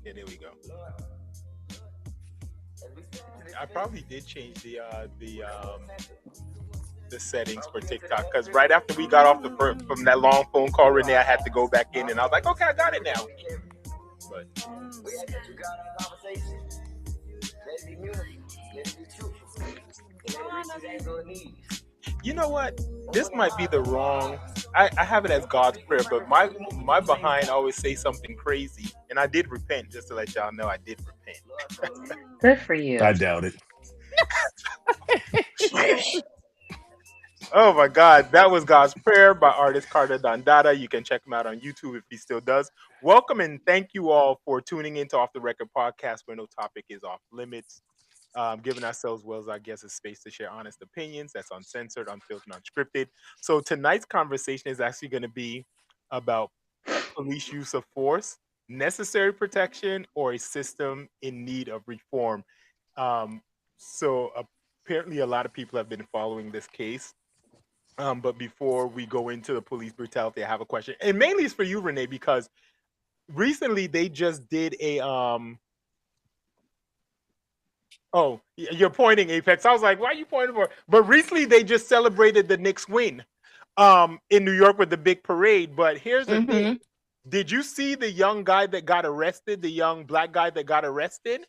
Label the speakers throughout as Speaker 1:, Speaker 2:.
Speaker 1: Yeah, there we go. I probably did change the settings for TikTok because right after we got off from that long phone call, Renee, I had to go back in and I was like, okay, I got it now. But you know what? This might be the wrong. I have it as God's prayer, but my behind always say something crazy, and I did repent. Just to let y'all know, I did repent.
Speaker 2: Good for
Speaker 3: I
Speaker 2: you.
Speaker 3: doubt it.
Speaker 1: Oh my God, that was God's prayer by artist Carter Dandada. You can check him out on YouTube if he still does. Welcome and thank you all for tuning into Off the Record podcast, where no topic is off limits. Giving ourselves, well as I guess, a space to share honest opinions that's uncensored, unfiltered, unscripted. So tonight's conversation is actually going to be about police use of force, necessary protection, or a system in need of reform. So apparently, a lot of people have been following this case. But before we go into the police brutality, I have a question, and mainly it's for you, Renee, because recently they just did a Oh, you're pointing Apex. I was like, why are you pointing for? But recently they just celebrated the Knicks win in New York with the big parade. But here's the thing.
Speaker 2: Mm-hmm.
Speaker 1: Did you see the young guy that got arrested, the young black guy that got arrested?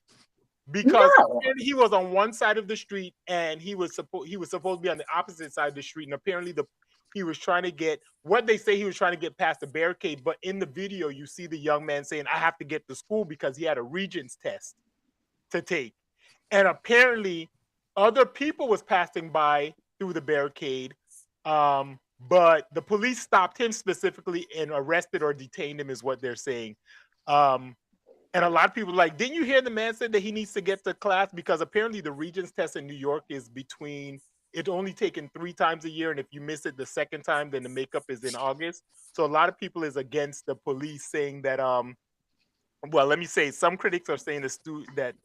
Speaker 1: Because
Speaker 2: No.
Speaker 1: apparently he was on one side of the street and he was supposed to be on the opposite side of the street. And apparently he was trying to get what they say he was trying to get past the barricade. But in the video, you see the young man saying, I have to get to school because he had a regents test to take. And apparently other people was passing by through the barricade, but the police stopped him specifically and arrested or detained him is what they're saying. And a lot of people are like, didn't you hear the man said that he needs to get to class? Because apparently the regents test in New York is it's only taken 3 times a year, and if you miss it the second time, then the makeup is in August. So a lot of people is against the police, saying that well, let me say, some critics are saying that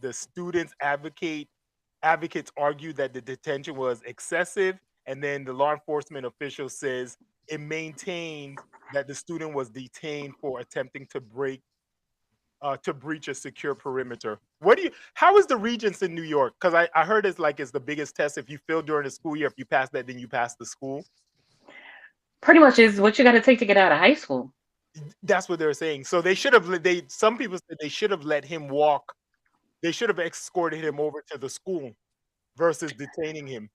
Speaker 1: the students advocates argue that the detention was excessive, and then the law enforcement official says it maintained that the student was detained for attempting to breach a secure perimeter. How is the regents in New York? Because I heard it's the biggest test. If you fail during the school year, if you pass that, then you pass the school.
Speaker 2: Pretty much is what you got to take to get out of high school.
Speaker 1: That's what they're saying. So they should have. Some people said they should have let him walk. They should have escorted him over to the school versus detaining him.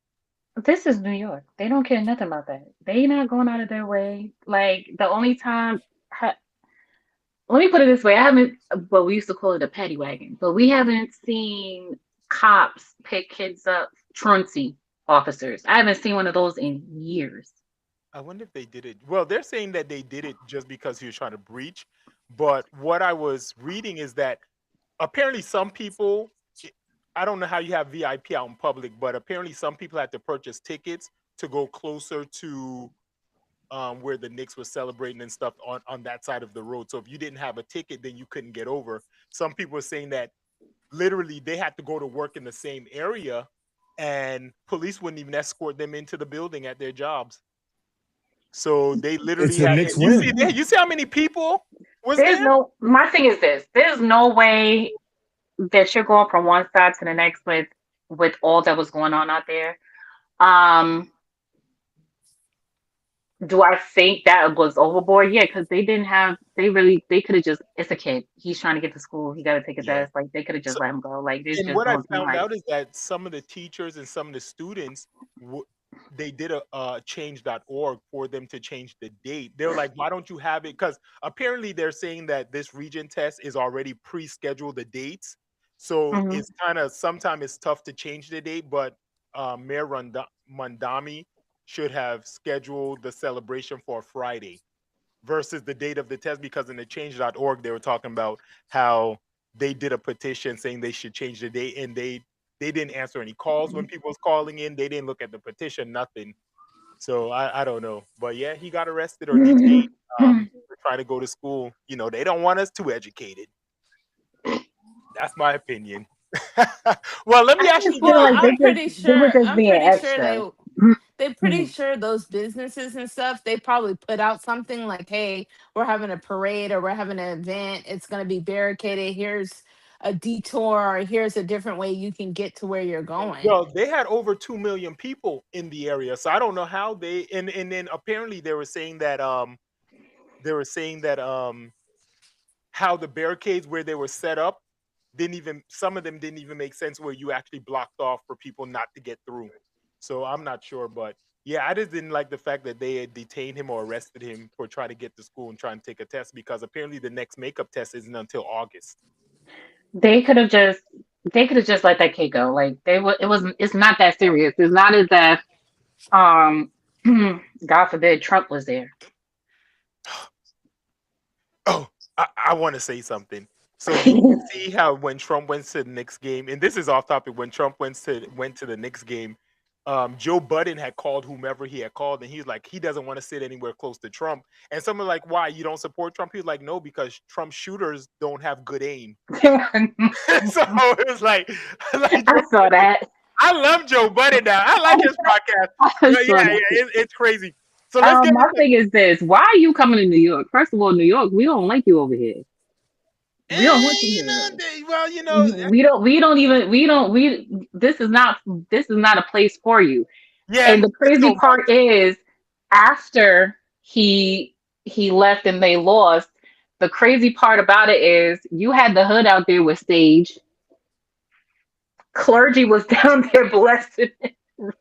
Speaker 2: This is New York. They don't care nothing about that. They not going out of their way. Like the only time, let me put it this way: I haven't. Well, we used to call it a paddy wagon, but we haven't seen cops pick kids up, truancy officers. I haven't seen one of those in years.
Speaker 1: I wonder if they did it. Well, they're saying that they did it just because he was trying to breach. But what I was reading is that apparently some people, I don't know how you have VIP out in public, but apparently some people had to purchase tickets to go closer to where the Knicks was celebrating and stuff on that side of the road. So if you didn't have a ticket, then you couldn't get over. Some people were saying that literally they had to go to work in the same area and police wouldn't even escort them into the building at their jobs. So they literally
Speaker 3: It's a
Speaker 1: had.
Speaker 3: Knicks
Speaker 1: You see,
Speaker 3: win.
Speaker 1: you see how many people was
Speaker 2: There's
Speaker 1: there?
Speaker 2: no. My thing is this: there's no way that you're going from one side to the next with all that was going on out there. Um, do I think that was overboard? Yeah, because they didn't have. They could have just. It's a kid. He's trying to get to school. He got to take a
Speaker 1: Yeah.
Speaker 2: test. Like they could have
Speaker 1: So,
Speaker 2: just let him go. Like they're
Speaker 1: and
Speaker 2: just
Speaker 1: what I
Speaker 2: doing too
Speaker 1: found
Speaker 2: much.
Speaker 1: out is that some of the teachers and some of the students, they did a change.org for them to change the date. They're like, why don't you have it? Because apparently they're saying that this region test is already pre-scheduled the dates. So
Speaker 2: Hmm.
Speaker 1: it's kind of sometimes it's tough to change the date, but Mayor Mandami should have scheduled the celebration for Friday versus the date of the test because in the change.org they were talking about how they did a petition saying they should change the date and they didn't answer any calls when people was calling in. They didn't look at the petition, nothing. So I don't know. But yeah, he got arrested or detained for trying to go to school. They don't want us too educated. That's my opinion. Well, let me
Speaker 2: I just
Speaker 1: actually
Speaker 2: feel
Speaker 1: get
Speaker 4: Well,
Speaker 1: the
Speaker 2: like
Speaker 4: I'm pretty
Speaker 2: they were
Speaker 4: sure.
Speaker 2: just
Speaker 4: I'm
Speaker 2: being
Speaker 4: pretty sure
Speaker 2: extra.
Speaker 3: they pretty
Speaker 2: Mhm.
Speaker 3: sure those businesses and stuff, they probably put out something like, hey, we're having a parade or we're having an event. It's going to be barricaded. Here's a detour, or here's a different way you can get to where you're going.
Speaker 1: Well, they had over 2 million people in the area, so I don't know how they. And then apparently they were saying that how the barricades where they were set up didn't even, some of them didn't even make sense, where you actually blocked off for people not to get through. So I'm not sure, but yeah, I just didn't like the fact that they had detained him or arrested him for trying to get to school and trying to take a test, because apparently the next makeup test isn't until August.
Speaker 2: They could have just they could have just let that kid go. Like it wasn't it's not that serious. It's not as if um God forbid Trump was there.
Speaker 1: Oh, I want to say something. So did you see how when Trump went to the Knicks game, and this is off topic, when Trump went to the Knicks game, Joe Budden had called whomever he had called, and he's like, he doesn't want to sit anywhere close to Trump. And someone like, why, you don't support Trump? He's like, no, because Trump shooters don't have good aim. So it was like
Speaker 2: I
Speaker 1: Joe
Speaker 2: saw
Speaker 1: Budden.
Speaker 2: that.
Speaker 1: I love Joe Budden now. I like his podcast.
Speaker 2: I
Speaker 1: But
Speaker 2: saw
Speaker 1: yeah,
Speaker 2: that.
Speaker 1: it's crazy. So let's get
Speaker 2: My
Speaker 1: into.
Speaker 2: thing is this: why are you coming to New York? First of all, New York, we don't like you over here. We don't want you here.
Speaker 1: Well,
Speaker 2: We don't we this is not a place for you.
Speaker 1: yeah,
Speaker 2: And the
Speaker 1: let's
Speaker 2: crazy
Speaker 1: go, Mark.
Speaker 2: part is after he left and they lost, the crazy part about it is you had the hood out there with stage, clergy was down there blessing it.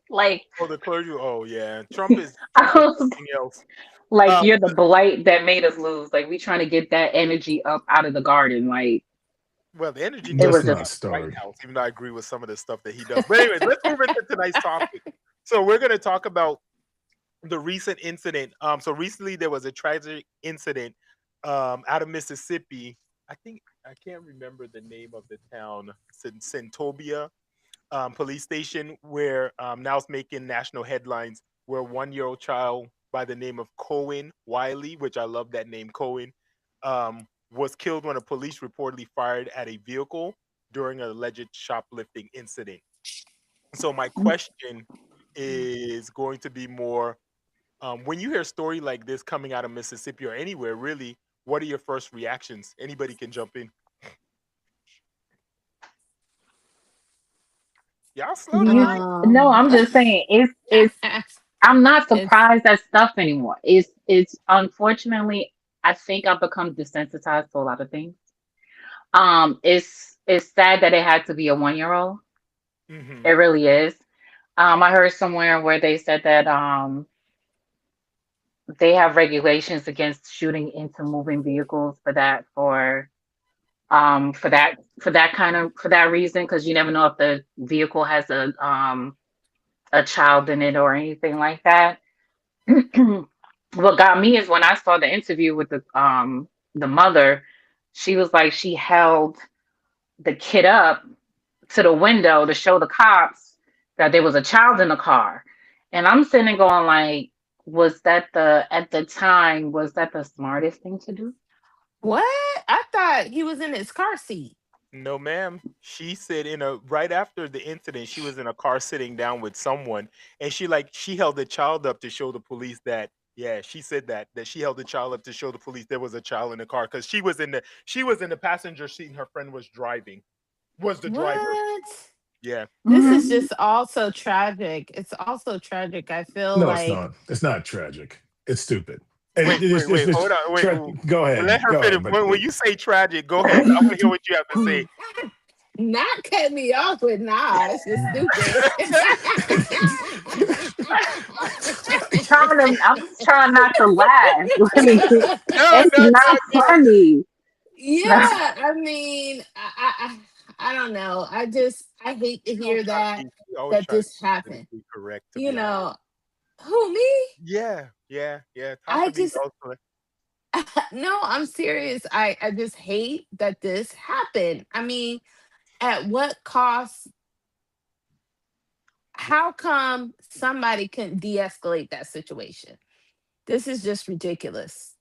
Speaker 2: Like
Speaker 1: Oh, the clergy. Oh, yeah. Trump is
Speaker 2: I
Speaker 1: Trump is
Speaker 2: was
Speaker 1: something else.
Speaker 2: like
Speaker 1: Um,
Speaker 2: you're the blight that made us lose. Like we trying to get that energy up out of the garden. Like
Speaker 1: well, the energy
Speaker 2: it
Speaker 1: needs
Speaker 4: Let's
Speaker 2: was
Speaker 1: to be
Speaker 2: just
Speaker 4: not
Speaker 1: out of the White
Speaker 4: start.
Speaker 1: House, even though I agree with some of the stuff that he does. But anyways, let's move into tonight's topic. So we're going to talk about the recent incident. So recently there was a tragic incident out of Mississippi. I think I can't remember the name of the town, Centobia police station, where now it's making national headlines, where a 1-year-old child by the name of Cohen Wiley, which I love that name, Cohen, was killed when a police reportedly fired at a vehicle during an alleged shoplifting incident. So my question is going to be more, when you hear a story like this coming out of Mississippi or anywhere really, what are your first reactions? Anybody can jump in. Y'all slow
Speaker 2: you
Speaker 1: tonight.
Speaker 2: no,
Speaker 3: Um,
Speaker 2: I'm just saying it's I'm not
Speaker 3: it's
Speaker 2: surprised at stuff anymore. It's unfortunately I think I've become desensitized to a lot of things. It's sad that it had to be a 1 year old.
Speaker 1: Hmm.
Speaker 2: It really is. I heard somewhere where they said that they have regulations against shooting into moving vehicles for that kind of for that reason because you never know if the vehicle has a child in it or anything like that. What got me is when I saw the interview with the mother, she was like she held the kid up to the window to show the cops that there was a child in the car. And I'm sitting going like, was that the at the time, was that the smartest thing to do?
Speaker 3: what? I thought he was in his car seat.
Speaker 1: No, ma'am. She said in a right after the incident, she was in a car sitting down with someone, and she held the child up to show the police that, yeah, she said that she held the child up to show the police there was a child in the car, because she was in the passenger seat and her friend was the driver.
Speaker 3: What?
Speaker 1: Yeah.
Speaker 3: This is
Speaker 2: Hmm.
Speaker 3: just also tragic. It's also tragic. I feel
Speaker 4: No, it's
Speaker 3: like
Speaker 4: not. It's not tragic. It's stupid. And
Speaker 1: Wait, wait,
Speaker 4: it's
Speaker 1: wait.
Speaker 4: just
Speaker 1: Hold on. Wait.
Speaker 4: go
Speaker 1: Let
Speaker 4: ahead,
Speaker 1: her
Speaker 4: go
Speaker 1: finish.
Speaker 4: ahead. But
Speaker 1: When you say tragic, go ahead. I want to hear what you have to say.
Speaker 3: not cut me off with nah, it's just stupid.
Speaker 2: I'm trying not to laugh. Like,
Speaker 1: No,
Speaker 2: it's
Speaker 1: no, no,
Speaker 2: not
Speaker 1: no.
Speaker 2: funny.
Speaker 3: Yeah, I mean, I don't know. I hate to hear
Speaker 1: She always
Speaker 3: that
Speaker 1: try to
Speaker 3: this
Speaker 1: be
Speaker 3: happened.
Speaker 1: politically correct, to
Speaker 3: You
Speaker 1: be honest.
Speaker 3: know, who me?
Speaker 1: Yeah, yeah, yeah.
Speaker 3: I
Speaker 1: Tasa
Speaker 3: just
Speaker 1: also.
Speaker 3: no, I'm serious. I just hate that this happened. I mean, at what cost? How come somebody couldn't de-escalate that situation? This is just ridiculous.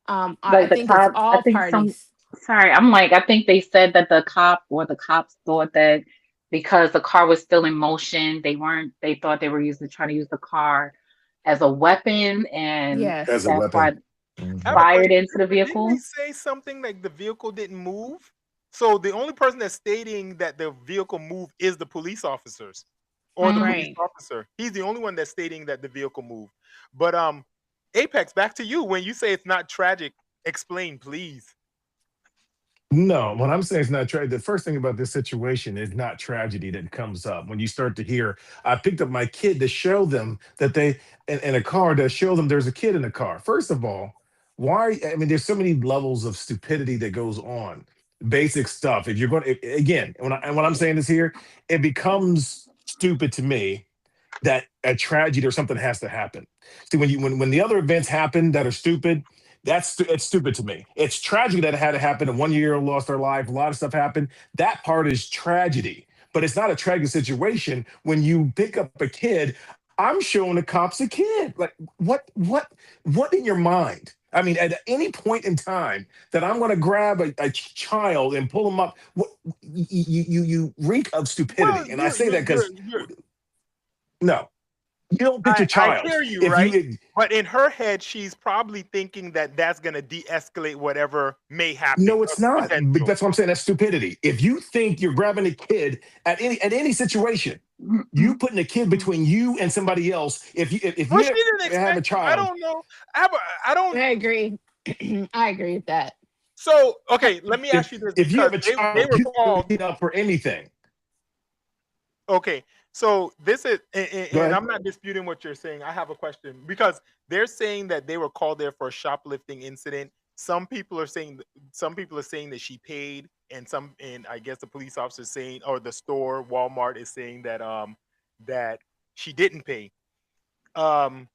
Speaker 3: I
Speaker 2: Like the
Speaker 3: think it's
Speaker 2: I
Speaker 3: all
Speaker 2: think some
Speaker 3: parties.
Speaker 2: sorry, I'm like, I think they said that the cops thought that because the car was still in motion. They thought they were trying to use the car as a weapon, and
Speaker 4: as
Speaker 3: Yes.
Speaker 4: a
Speaker 2: that's why
Speaker 4: weapon.
Speaker 1: I
Speaker 4: Mhm.
Speaker 1: have a
Speaker 2: fired
Speaker 1: question
Speaker 2: into
Speaker 1: for
Speaker 2: the
Speaker 1: you. Didn't they
Speaker 2: vehicle.
Speaker 1: say something like the vehicle didn't move? So the only person that's stating that the vehicle moved is the police officers or the
Speaker 2: Mhm.
Speaker 1: police
Speaker 3: Right.
Speaker 1: officer. He's the only one that's stating that the vehicle moved. But Apex, back to you. When you say it's not tragic, explain, please.
Speaker 4: No, what I'm saying is not tragedy. The first thing about this situation is not tragedy that comes up when you start to hear. I picked up my kid to show them that in a car to show them there's a kid in the car. First of all, why? I mean, there's so many levels of stupidity that goes on. Basic stuff. If you're going again, when I'm saying this here, it becomes stupid to me that a tragedy or something has to happen. See, when the other events happen that are stupid, it's stupid to me. It's tragic that it had to happen. And 1 year lost their life. A lot of stuff happened. That part is tragedy, but it's not a tragic situation when you pick up a kid. I'm showing the cops a kid. Like what in your mind? I mean, at any point in time that I'm going to grab a child and pull him up, what you reek of
Speaker 1: Well,
Speaker 4: stupidity. And I say that because
Speaker 1: you're
Speaker 4: no, you don't pick
Speaker 1: I
Speaker 4: your child.
Speaker 1: hear you,
Speaker 4: If
Speaker 1: right?
Speaker 4: you
Speaker 1: But in her head, she's probably thinking that that's gonna de-escalate whatever may happen
Speaker 4: no,
Speaker 1: or
Speaker 4: it's
Speaker 1: the
Speaker 4: not. But
Speaker 1: potential.
Speaker 4: that's what I'm saying. That's stupidity. If you think you're grabbing a kid at any situation, you
Speaker 2: Mhm.
Speaker 4: putting a kid between you and somebody else. If
Speaker 1: Well, she
Speaker 4: you
Speaker 1: didn't
Speaker 4: have a
Speaker 1: expect. I
Speaker 4: child,
Speaker 1: don't know. I don't.
Speaker 3: I agree. I agree with that.
Speaker 1: So okay, let me ask you this
Speaker 4: if you
Speaker 1: because
Speaker 4: have a
Speaker 1: they
Speaker 4: child,
Speaker 1: were
Speaker 4: you put a
Speaker 1: called.
Speaker 4: kid up for anything.
Speaker 1: Okay, so this is,
Speaker 4: Go
Speaker 1: and
Speaker 4: ahead.
Speaker 1: I'm not disputing what you're saying. I have a question because they're saying that they were called there for a shoplifting incident. Some people are saying that she paid, and I guess the police officer is saying, or the store Walmart is saying that she didn't pay. Um,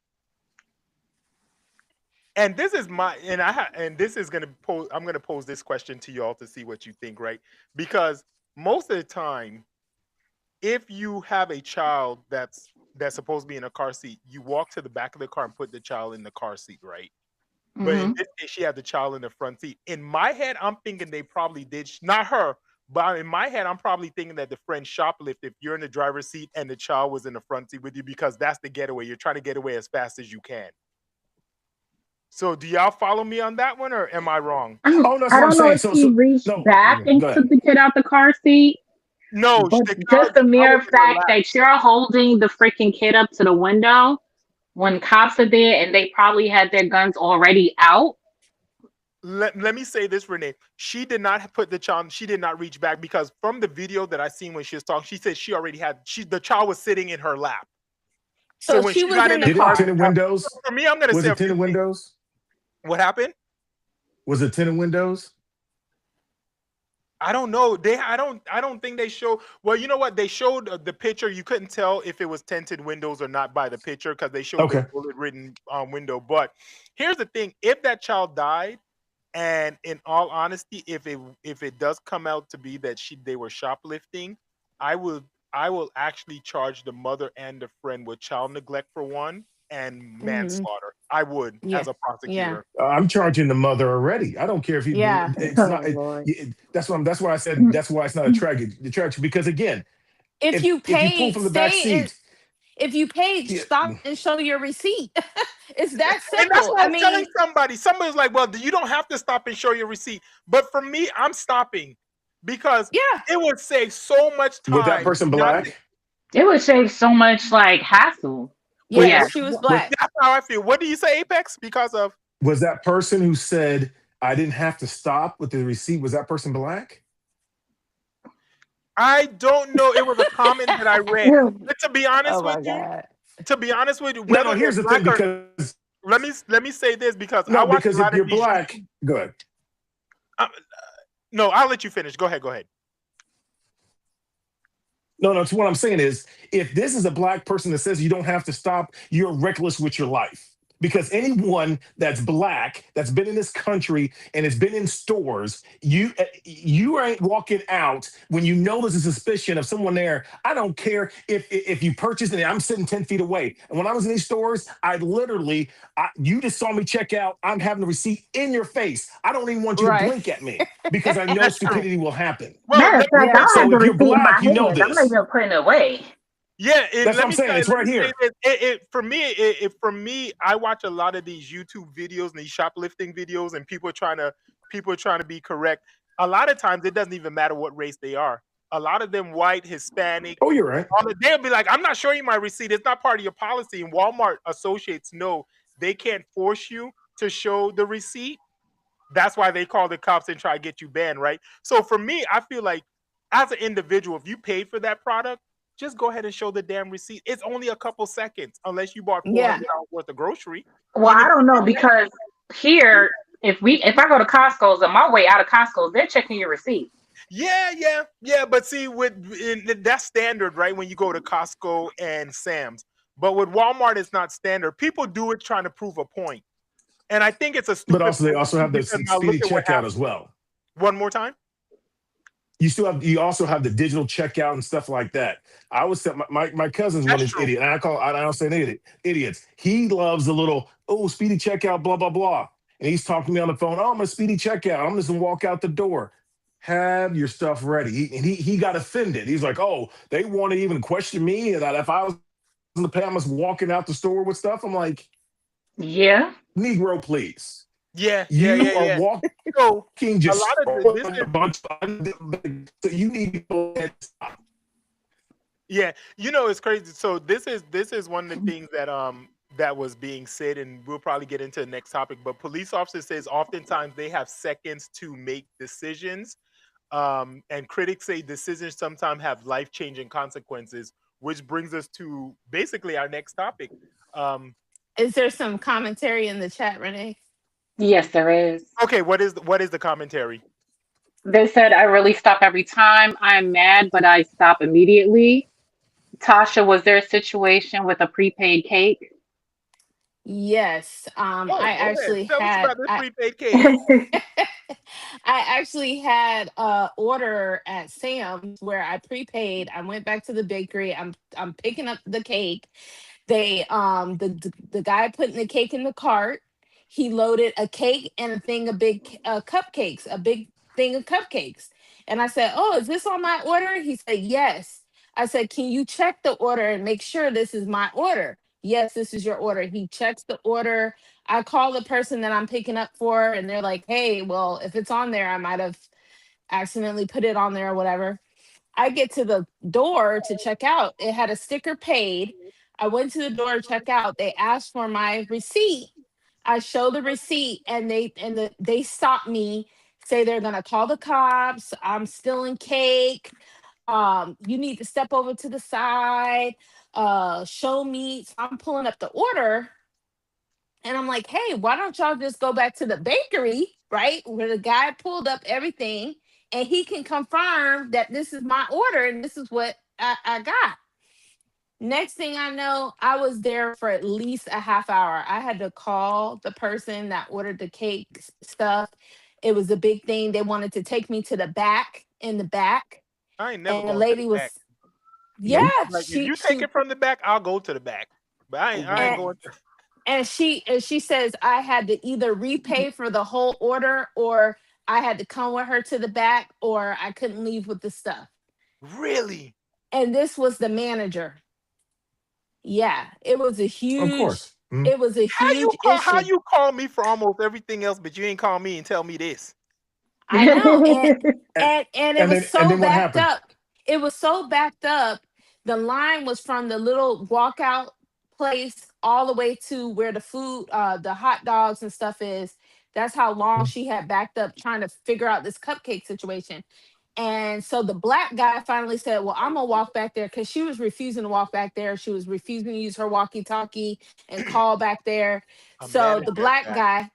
Speaker 1: and this is my and and this is gonna pose. I'm gonna pose this question to y'all to see what you think, right? Because most of the time if you have a child that's supposed to be in a car seat, you walk to the back of the car and put the child in the car seat, right? But in
Speaker 2: Mhm.
Speaker 1: this case, she had the child in the front seat. In my head, I'm thinking they probably did not her, but in my head, I'm probably thinking that the friend shoplifted if you're in the driver's seat and the child was in the front seat with you because that's the getaway. You're trying to get away as fast as you can. So, do y'all follow me on that one, or am I wrong?
Speaker 4: Oh, that's
Speaker 2: I
Speaker 4: what I'm
Speaker 2: don't know
Speaker 4: saying.
Speaker 2: if she reached
Speaker 4: No,
Speaker 2: back and
Speaker 4: go
Speaker 2: took
Speaker 4: ahead.
Speaker 2: the kid out the car seat,
Speaker 1: No,
Speaker 2: but just the
Speaker 1: the child
Speaker 2: mere
Speaker 1: was in her
Speaker 2: fact
Speaker 1: lap.
Speaker 2: that you're holding the freaking kid up to the window when cops are there and they probably had their guns already out.
Speaker 1: Let me say this, Renee. She did not put the child, she did not reach back because from the video that I seen when she was talking, she said she already had the child was sitting in her lap. So
Speaker 3: So
Speaker 1: when
Speaker 3: she
Speaker 1: she
Speaker 3: was
Speaker 1: got
Speaker 3: in
Speaker 1: in the
Speaker 3: the
Speaker 4: Did it have
Speaker 1: car,
Speaker 3: car.
Speaker 4: tinted windows?
Speaker 1: for me, I'm gonna
Speaker 4: Was
Speaker 1: say
Speaker 4: it
Speaker 1: a few
Speaker 4: tinted
Speaker 1: things.
Speaker 4: windows?
Speaker 1: What happened?
Speaker 4: Was it tinted windows?
Speaker 1: I don't know. I don't think they show. Well, you know what? They showed the picture. You couldn't tell if it was tinted windows or not by the picture because they showed the
Speaker 4: Okay.
Speaker 1: bullet ridden window. But here's the thing: if that child died, and in all honesty, if it does come out to be that they were shoplifting, I will I will actually charge the mother and the friend with child neglect for one and
Speaker 3: Mhm.
Speaker 1: manslaughter. I would
Speaker 3: Yeah.
Speaker 1: as a
Speaker 3: Yeah.
Speaker 1: prosecutor.
Speaker 4: I'm charging the mother already. I don't care if you.
Speaker 3: Yeah.
Speaker 4: It's
Speaker 2: Oh
Speaker 4: not.
Speaker 2: Lord.
Speaker 4: That's why. That's why I said. That's why it's not a tragic. The tragic because again,
Speaker 3: If you
Speaker 4: if you pull
Speaker 3: paid,
Speaker 4: from the back
Speaker 3: stay in.
Speaker 4: seat,
Speaker 3: If you paid,
Speaker 4: yeah,
Speaker 3: stop and show your receipt. It's that
Speaker 1: And that's
Speaker 3: simple.
Speaker 1: what
Speaker 3: I
Speaker 1: I'm telling
Speaker 3: mean,
Speaker 1: somebody. Somebody's like, well, you don't have to stop and show your receipt. But for me, I'm stopping because
Speaker 3: yeah.
Speaker 1: it would save so much
Speaker 4: was that
Speaker 1: time.
Speaker 4: person
Speaker 1: Not to,
Speaker 4: black?
Speaker 2: It would save so much like hassle. But
Speaker 3: Yeah,
Speaker 2: yeah,
Speaker 3: she was
Speaker 4: Was
Speaker 3: black.
Speaker 1: that's how I feel. What do you say, Apex? Because of
Speaker 4: was that person who said I didn't have to stop with the receipt? Was that person black?
Speaker 1: I don't know. It was a comment that I read. But
Speaker 3: Oh my God.
Speaker 1: to be honest with you,
Speaker 4: No,
Speaker 1: whether
Speaker 4: no.
Speaker 1: they're
Speaker 4: Here's the
Speaker 1: black
Speaker 4: thing.
Speaker 1: or
Speaker 4: Because
Speaker 1: let me say this because I
Speaker 4: no,
Speaker 1: watch a
Speaker 4: because if
Speaker 1: lot of
Speaker 4: you're
Speaker 1: these.
Speaker 4: black, good.
Speaker 1: Uh, no, I'll let you finish. Go ahead. Go ahead.
Speaker 4: No, no. So what I'm saying is, if this is a black person that says you don't have to stop, you're reckless with your life. Because anyone that's black that's been in this country and has been in stores, you ain't walking out when you know there's a suspicion of someone there. I don't care if you purchased it. I'm sitting 10 feet away, and when I was in these stores, I literally, you just saw me check out. I'm having the receipt in your face. I don't even want you to
Speaker 3: Right.
Speaker 4: blink at me because I know
Speaker 1: That's true.
Speaker 4: stupidity will happen.
Speaker 1: Well,
Speaker 2: Matter of
Speaker 1: let me
Speaker 2: fact,
Speaker 1: tell
Speaker 2: I
Speaker 1: you.
Speaker 2: have
Speaker 4: So
Speaker 2: the
Speaker 4: if you're
Speaker 2: receipt in my
Speaker 4: black, you know
Speaker 2: hand. I'm not
Speaker 4: this.
Speaker 2: even putting it away.
Speaker 1: Yeah,
Speaker 4: That's what I'm saying. It's
Speaker 1: let
Speaker 4: right
Speaker 1: me say
Speaker 4: here.
Speaker 1: this. For me, I watch a lot of these YouTube videos and these shoplifting videos, and people are trying to be correct. A lot of times, it doesn't even matter what race they are. A lot of them white, Hispanic,
Speaker 4: Oh, you're right.
Speaker 1: they'll be like, "I'm not showing you my receipt. It's not part of your policy." And Walmart associates know they can't force you to show the receipt. That's why they call the cops and try to get you banned, right? So for me, I feel like as an individual, if you paid for that product, just go ahead and show the damn receipt. It's only a couple seconds, unless you bought
Speaker 3: Yeah.
Speaker 1: $400 worth of grocery.
Speaker 2: Well,
Speaker 1: Even
Speaker 2: I
Speaker 1: if
Speaker 2: don't know
Speaker 1: you did that,
Speaker 2: because here, if I go to Costco's on my way out of Costco's, they're checking your receipt.
Speaker 1: yeah. But see, that's standard, right? When you go to Costco and Sam's, but with Walmart, it's not standard. People do it trying to prove a point, and I think it's a
Speaker 4: But
Speaker 1: stupid
Speaker 4: also, they
Speaker 1: point
Speaker 4: also
Speaker 1: too,
Speaker 4: have the
Speaker 1: because now look
Speaker 4: speedy
Speaker 1: at what
Speaker 4: checkout as
Speaker 1: happened.
Speaker 4: well.
Speaker 1: One more time.
Speaker 4: You also have the digital checkout and stuff like that. I was my cousin's one
Speaker 1: That's
Speaker 4: of these
Speaker 1: true.
Speaker 4: idiots, and I don't say idiots. He loves the little speedy checkout, blah blah blah, and he's talking to me on the phone. Oh, I'm a speedy checkout. I'm just gonna walk out the door. Have your stuff ready. He got offended. He's like, oh, they want to even question me that if I was in the pay, I'm just walking out the store with stuff. I'm like,
Speaker 2: Yeah.
Speaker 4: Negro, please.
Speaker 1: Yeah.
Speaker 4: You are walking
Speaker 1: So a
Speaker 4: just
Speaker 1: lot of this
Speaker 4: a
Speaker 1: is
Speaker 4: bunch of so you need to go ahead and stop.
Speaker 1: yeah, it's crazy. So this is one of the things that was being said, and we'll probably get into the next topic. But police officers says oftentimes they have seconds to make decisions, and critics say decisions sometimes have life changing consequences, which brings us to basically our next topic. Um,
Speaker 3: Is there some commentary in the chat, Renee?
Speaker 2: Yes, there is.
Speaker 1: okay, what is the commentary?
Speaker 2: They said I really stop every time. I'm mad, but I stop immediately. Tasha, was there a situation with a prepaid cake?
Speaker 3: Yes.
Speaker 1: Oh,
Speaker 3: I
Speaker 1: go ahead.
Speaker 3: actually
Speaker 1: Tell us
Speaker 3: had
Speaker 1: about this
Speaker 3: I
Speaker 1: prepaid cake.
Speaker 3: I actually had a order at Sam's where I prepaid. I went back to the bakery. I'm picking up the cake. They the guy putting the cake in the cart. He loaded a cake and a thing of big cupcakes, a big thing of cupcakes. And I said, "Oh, is this on my order?" He said, "Yes." I said, "Can you check the order and make sure this is my order?" "Yes, this is your order." He checks the order. I call the person that I'm picking up for, and they're like, "Hey, well, if it's on there, I might have accidentally put it on there or whatever." I get to the door to check out. It had a sticker paid. I went to the door to check out. They asked for my receipt. I show the receipt, and they stop me, say they're gonna call the cops. I'm stealing cake. You need to step over to the side. Show me. So I'm pulling up the order, and I'm like, hey, why don't y'all just go back to the bakery, right? Where the guy pulled up everything and he can confirm that this is my order and this is what I got. Next thing I know, I was there for at least a half hour. I had to call the person that ordered the cake stuff. It was a big thing. They wanted to take me to the back in the back.
Speaker 1: I ain't never
Speaker 3: And the
Speaker 1: going to the
Speaker 3: lady was,
Speaker 1: back.
Speaker 3: yeah,
Speaker 4: Nope.
Speaker 1: Like if
Speaker 3: she
Speaker 1: you take
Speaker 3: she
Speaker 1: it from the back, I'll go to the back. But I ain't
Speaker 3: and
Speaker 1: going to.
Speaker 3: and she says I had to either repay for the whole order or I had to come with her to the back or I couldn't leave with the stuff.
Speaker 1: Really?
Speaker 3: And this was the manager. Yeah,
Speaker 4: Of course.
Speaker 3: it was a huge
Speaker 1: How
Speaker 3: issue.
Speaker 1: you call me for almost everything else, but you ain't call me and tell me this?
Speaker 3: I know.
Speaker 4: And,
Speaker 3: And it
Speaker 4: and
Speaker 3: was so
Speaker 4: then what
Speaker 3: backed
Speaker 4: happened?
Speaker 3: up. It was so backed up. The line was from the little walkout place all the way to where the food, the hot dogs and stuff is. That's how long she had backed up trying to figure out this cupcake situation. And so the black guy finally said, well, I'm gonna walk back there because she was refusing to walk back there. She was refusing to use her walkie-talkie and call back there.
Speaker 1: I'm mad
Speaker 3: So
Speaker 1: at
Speaker 3: the
Speaker 1: that
Speaker 3: black
Speaker 1: guy.
Speaker 3: guy,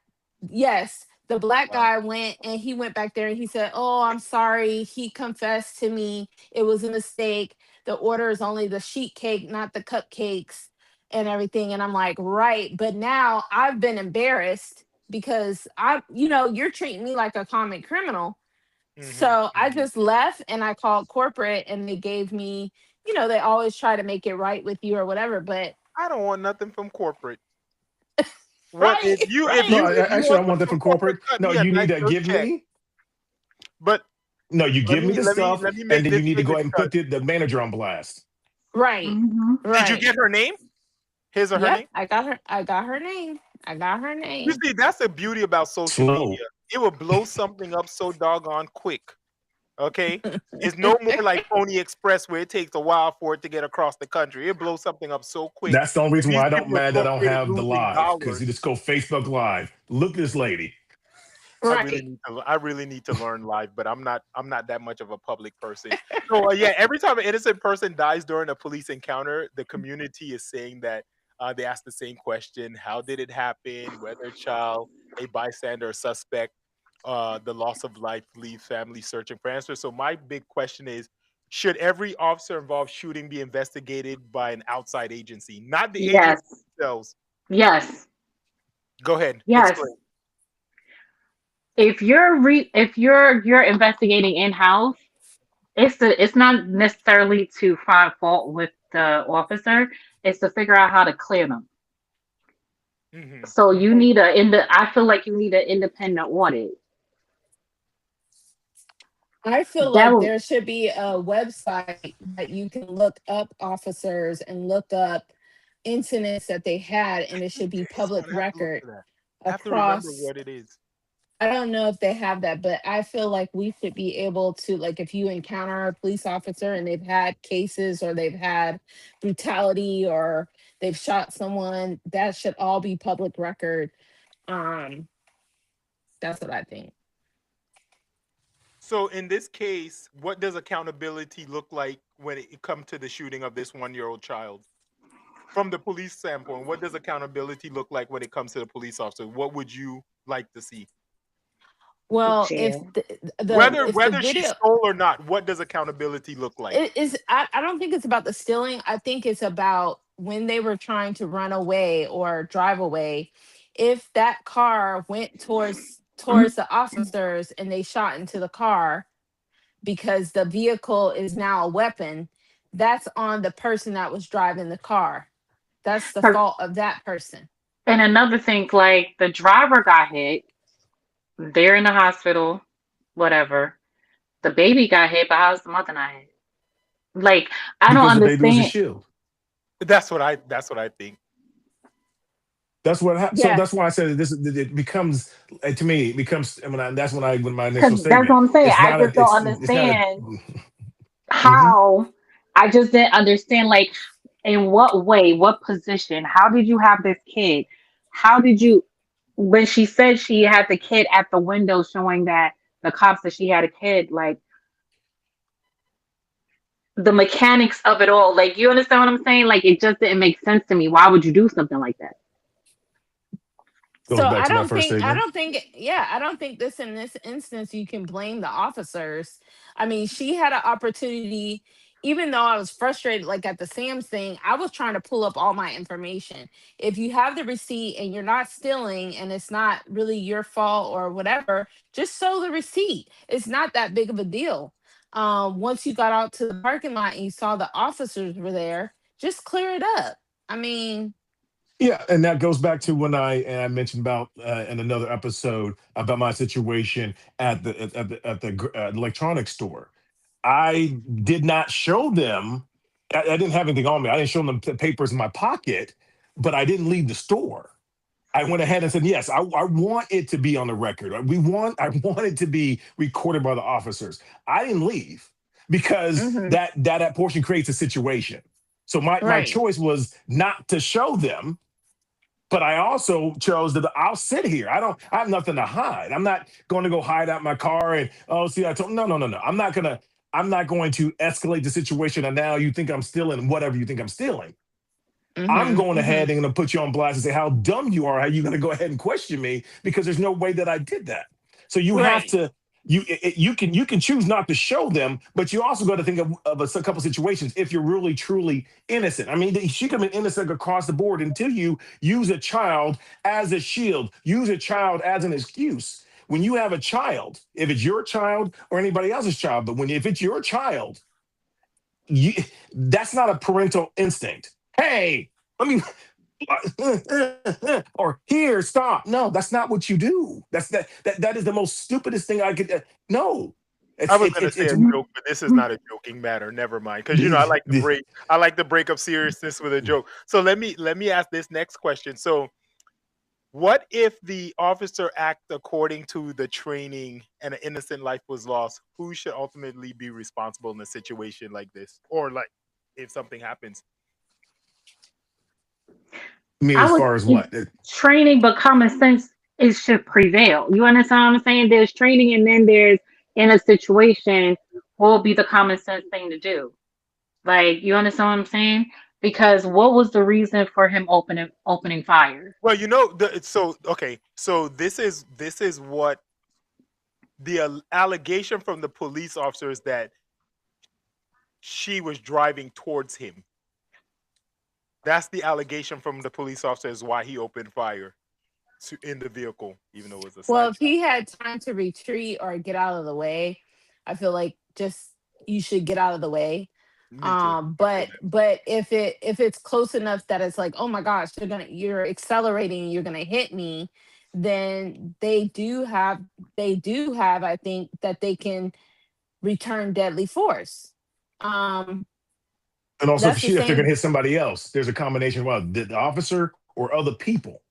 Speaker 3: yes, the black
Speaker 1: Wow.
Speaker 3: guy went and he went back there and he said, "Oh, I'm sorry." He confessed to me. It was a mistake. The order is only the sheet cake, not the cupcakes. and everything. And I'm like, right. But now I've been embarrassed because you're treating me like a common criminal.
Speaker 1: Hmm.
Speaker 3: So I just left and I called corporate and they gave me, they always try to make it right with you or whatever. But
Speaker 1: I don't want nothing from corporate. What
Speaker 3: right,
Speaker 4: No,
Speaker 3: right.
Speaker 1: if you
Speaker 4: actually, I
Speaker 1: want
Speaker 4: want
Speaker 1: something
Speaker 4: that
Speaker 1: from
Speaker 4: from
Speaker 1: corporate,
Speaker 4: corporate.
Speaker 1: cut
Speaker 4: No,
Speaker 1: me a
Speaker 4: you need
Speaker 1: nice
Speaker 4: to
Speaker 1: little
Speaker 4: give
Speaker 1: check.
Speaker 4: me.
Speaker 1: But
Speaker 4: No, you give me the stuff,
Speaker 1: let me
Speaker 4: and
Speaker 1: make
Speaker 4: then you
Speaker 1: this
Speaker 4: need to go ahead and
Speaker 1: cut.
Speaker 4: put the manager on blast.
Speaker 3: Right.
Speaker 2: Hmm.
Speaker 1: Did you
Speaker 3: Right.
Speaker 1: get her name? His or her
Speaker 3: Yep.
Speaker 1: name?
Speaker 3: I got her name. I got her
Speaker 1: You
Speaker 3: name.
Speaker 1: see, that's the beauty about social
Speaker 4: Slow.
Speaker 1: media. It will blow something up so doggone quick. Okay, it's no more like Pony Express where it takes a while for it to get across the country. It blows something up so quick,
Speaker 4: That's the only
Speaker 1: and
Speaker 4: reason
Speaker 1: these
Speaker 4: why I don't
Speaker 1: people are
Speaker 4: mad that I don't
Speaker 1: frustrated
Speaker 4: have the
Speaker 1: losing
Speaker 4: live, because
Speaker 1: dollars.
Speaker 4: you just go Facebook Live. Look at this lady.
Speaker 3: Right.
Speaker 1: I really need to learn live, but I'm not that much of a public person. So yeah, every time an innocent person dies during a police encounter, the community is saying that they ask the same question: How did it happen? Whether a child, a bystander, or suspect, the loss of life leaves family searching for answers. So my big question is: Should every officer involved shooting be investigated by an outside agency, not the agents
Speaker 2: Yes.
Speaker 1: themselves?
Speaker 2: Yes.
Speaker 1: Go ahead,
Speaker 2: Yes.
Speaker 1: explain.
Speaker 2: If you're investigating in house, it's not necessarily to find fault with the officer. It's to figure out how to clear them.
Speaker 1: Hmm.
Speaker 2: So you need I feel like you need an independent audit.
Speaker 3: I feel
Speaker 2: That
Speaker 3: like
Speaker 2: will,
Speaker 3: there should be a website that you can look up officers and look up incidents that they had, and it should be
Speaker 1: So
Speaker 3: public
Speaker 1: I'd have to look
Speaker 3: record
Speaker 1: for that. I have to remember
Speaker 3: across.
Speaker 1: what it is.
Speaker 3: I don't know if they have that, but I feel like we should be able to, like, if you encounter a police officer and they've had cases or they've had brutality or they've shot someone, that should all be public record. Um, that's what I think.
Speaker 1: So in this case, what does accountability look like when it comes to the shooting of this 1-year-old child? From the police standpoint, what does accountability look like when it comes to the police officer? What would you like to see?
Speaker 3: Well, if
Speaker 2: jail.
Speaker 3: the
Speaker 1: Whether she
Speaker 3: video
Speaker 1: stole or not, what does accountability look like?
Speaker 3: it is, I don't think it's about the stealing. I think it's about when they were trying to run away or drive away. If that car went towards the officers and they shot into the car because the vehicle is now a weapon, that's on the person that was driving the car. That's the
Speaker 2: 'Cause-
Speaker 3: fault of that person.
Speaker 2: And another thing, like the driver got hit, they're in the hospital, whatever. The baby got hit, but how's the mother not hit? Like, I don't
Speaker 4: Because the baby was a
Speaker 2: understand.
Speaker 4: shield.
Speaker 1: That's what I think.
Speaker 4: That's what happened. So that's
Speaker 3: Yes.
Speaker 4: why I said this. It becomes to me. It becomes. That's when my
Speaker 2: Because
Speaker 4: initial
Speaker 2: that's what
Speaker 4: statement.
Speaker 2: I'm saying.
Speaker 4: It's
Speaker 2: I
Speaker 4: not a.
Speaker 2: just don't
Speaker 4: It's not a.
Speaker 2: understand
Speaker 4: Mhm.
Speaker 2: how. I just didn't understand, like, in what way, what position, how did you have this kid? How did you, when she said she had the kid at the window showing that the cops that she had a kid, like, the mechanics of it all, like, you understand what I'm saying? Like, it just didn't make sense to me. Why would you do something like that?
Speaker 4: Goes
Speaker 3: So
Speaker 4: back
Speaker 3: I
Speaker 4: to my
Speaker 3: don't
Speaker 4: first
Speaker 3: think I
Speaker 4: statement.
Speaker 3: don't think yeah, I don't think this in this instance you can blame the officers. I mean, she had an opportunity, even though I was frustrated, like at the Sam's thing, I was trying to pull up all my information. If you have the receipt and you're not stealing and it's not really your fault or whatever, just show the receipt. It's not that big of a deal. Once you got out to the parking lot and you saw the officers were there, just clear it up. I mean,
Speaker 4: Yeah, and that goes back to when I mentioned about in another episode about my situation at the electronics store. I did not show them. I didn't have anything on me. I didn't show them the papers in my pocket, but I didn't leave the store. I went ahead and said, yes, I want it to be on the record. I want it to be recorded by the officers. I didn't leave because
Speaker 3: mhm,
Speaker 4: that portion creates a situation. So my
Speaker 3: right.
Speaker 4: choice was not to show them, but I also chose that I'll sit here. I have nothing to hide. I'm not going to go hide out my car and see I told no. I'm not going to escalate the situation and now you think I'm stealing whatever you think I'm stealing. I'm
Speaker 3: Mhm,
Speaker 4: going ahead
Speaker 3: mhm.
Speaker 4: and going to put you on blast and say how dumb you are. How you going to go ahead and question me because there's no way that I did that. So you have
Speaker 3: Right.
Speaker 4: to. You can choose not to show them, but you also got to think of a couple situations if you're really truly innocent. I mean, she could have been innocent across the board until you use a child as a shield, use a child as an excuse. When you have a child, if it's your child or anybody else's child, but if it's your child, you, that's not a parental instinct. Hey, let me or here, stop. No, that's not what you do. That is the most stupidest thing I could. No,
Speaker 1: I
Speaker 4: it's
Speaker 1: was
Speaker 4: it's
Speaker 1: gonna
Speaker 4: it's
Speaker 1: say
Speaker 4: it's
Speaker 1: a joke, but this is not a joking matter. Never mind, because I like to break. I like to break up seriousness with a joke. So let me ask this next question. So, what if the officer acted according to the training and an innocent life was lost? Who should ultimately be responsible in a situation like this, or like if something happens?
Speaker 4: I mean,
Speaker 2: I
Speaker 4: as
Speaker 2: would
Speaker 4: far as
Speaker 2: think
Speaker 4: what?
Speaker 2: training, but common sense it should prevail. You understand what I'm saying? There's training, and then there's in a situation what will be the common sense thing to do. Like, you understand what I'm saying? Because what was the reason for him opening fire?
Speaker 1: Well, so okay, so this is what the allegation from the police officer is that she was driving towards him. That's the allegation from the police officer is why he opened fire in the vehicle, even though it was a
Speaker 3: Well,
Speaker 1: side.
Speaker 3: if he had time to retreat or get out of the way, I feel like just you should get out of the way.
Speaker 1: Me too. I feel
Speaker 3: But if it's close enough that it's like, oh my gosh, you're accelerating, you're gonna hit me, then they do have, I think, that they can return deadly force. Um,
Speaker 4: And also,
Speaker 3: that's the
Speaker 4: if they're going to
Speaker 3: same,
Speaker 4: hit somebody else, there's a combination of the officer or other people.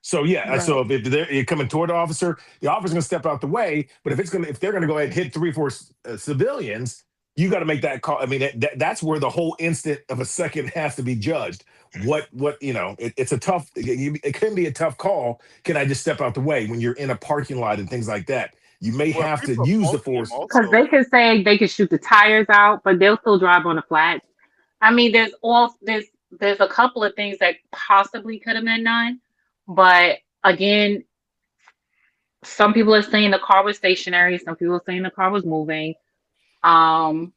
Speaker 4: So yeah, so
Speaker 3: right?
Speaker 4: if you're coming toward the officer's going to step out the way. But if they're going to go ahead and hit 3 or 4 civilians, you got to make that call. I mean, that's where the whole instant of a second has to be judged. It's a tough. It can be a tough call. Can I just step out the way when you're in a parking lot and things like that? You may
Speaker 1: well,
Speaker 4: have to
Speaker 1: people are
Speaker 4: use the
Speaker 1: faulting him
Speaker 4: force.
Speaker 2: Because
Speaker 1: also.
Speaker 2: they could say they could shoot the tires out, but they'll still drive on the flats. I mean, there's a couple of things that possibly could have been done, but again, some people are saying the car was stationary. Some people are saying the car was moving. Um,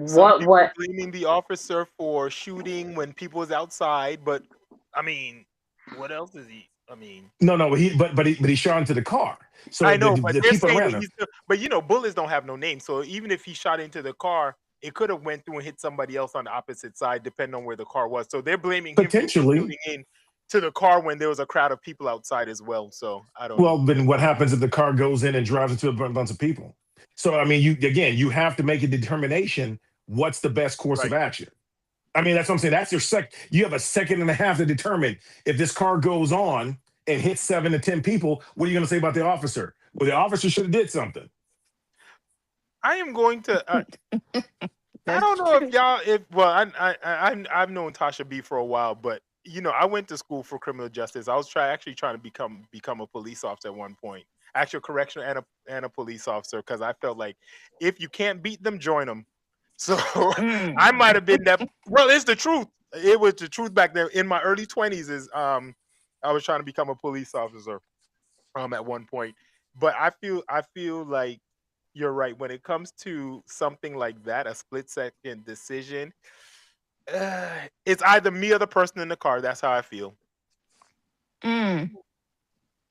Speaker 1: Some
Speaker 2: what
Speaker 1: people are
Speaker 2: what?
Speaker 1: blaming the officer for shooting when people was outside, but I mean, what else is he? I mean,
Speaker 4: No, he shot into the car. So
Speaker 1: I
Speaker 4: the,
Speaker 1: know,
Speaker 4: the,
Speaker 1: but
Speaker 4: the
Speaker 1: they're
Speaker 4: people
Speaker 1: saying
Speaker 4: around
Speaker 1: that
Speaker 4: him.
Speaker 1: he's still, but bullets don't have no name. So even if he shot into the car, it could have went through and hit somebody else on the opposite side, depending on where the car was. So they're blaming him for
Speaker 4: Potentially.
Speaker 1: shooting in to the car when there was a crowd of people outside as well. So I don't know.
Speaker 4: Well, then what happens if the car goes in and drives into a bunch of people? So I mean, you have to make a determination. What's the best course of
Speaker 1: Right.
Speaker 4: action? I mean, that's what I'm saying. That's your You have a second and a half to determine if this car goes on and hits 7 to 10 people. What are you going to say about the officer? Well, the officer should have did something.
Speaker 1: I am going to. I
Speaker 3: That's
Speaker 1: don't know if
Speaker 3: true.
Speaker 1: y'all if well I've known Tasha B for a while, but I went to school for criminal justice. I was actually trying to become a police officer at one point, actual correctional and a police officer, because I felt like if you can't beat them, join them. So I might
Speaker 3: Mm.
Speaker 1: have been that. Well, it's the truth. It was the truth back then. In my early 20s, is I was trying to become a police officer at one point, but I feel like you're right when it comes to something like that, a split second decision. It's either me or the person in the car. That's how I feel.
Speaker 3: Mm.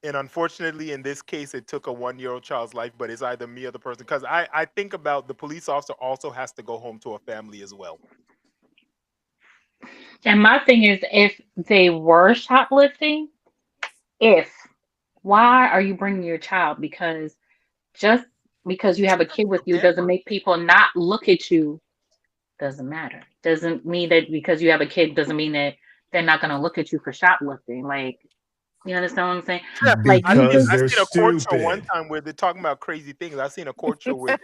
Speaker 1: And unfortunately, in this case, it took a 1-year-old child's life, but it's either me or the person. Because I think about the police officer also has to go home to a family as well.
Speaker 2: And my thing is, if they were shoplifting, if why are you bringing your child? Because just because you have a kid with you doesn't
Speaker 1: Camper.
Speaker 2: make people not look at you. Doesn't matter. Doesn't mean that because you have a kid doesn't mean that they're not gonna look at you for shoplifting. Like, you understand what I'm saying?
Speaker 1: Yeah,
Speaker 2: Like
Speaker 1: I
Speaker 2: you
Speaker 1: seen
Speaker 4: Because
Speaker 2: just
Speaker 1: I
Speaker 4: they're
Speaker 1: seen a court show one
Speaker 4: stupid.
Speaker 1: time where they're talking about crazy things. I seen a court show where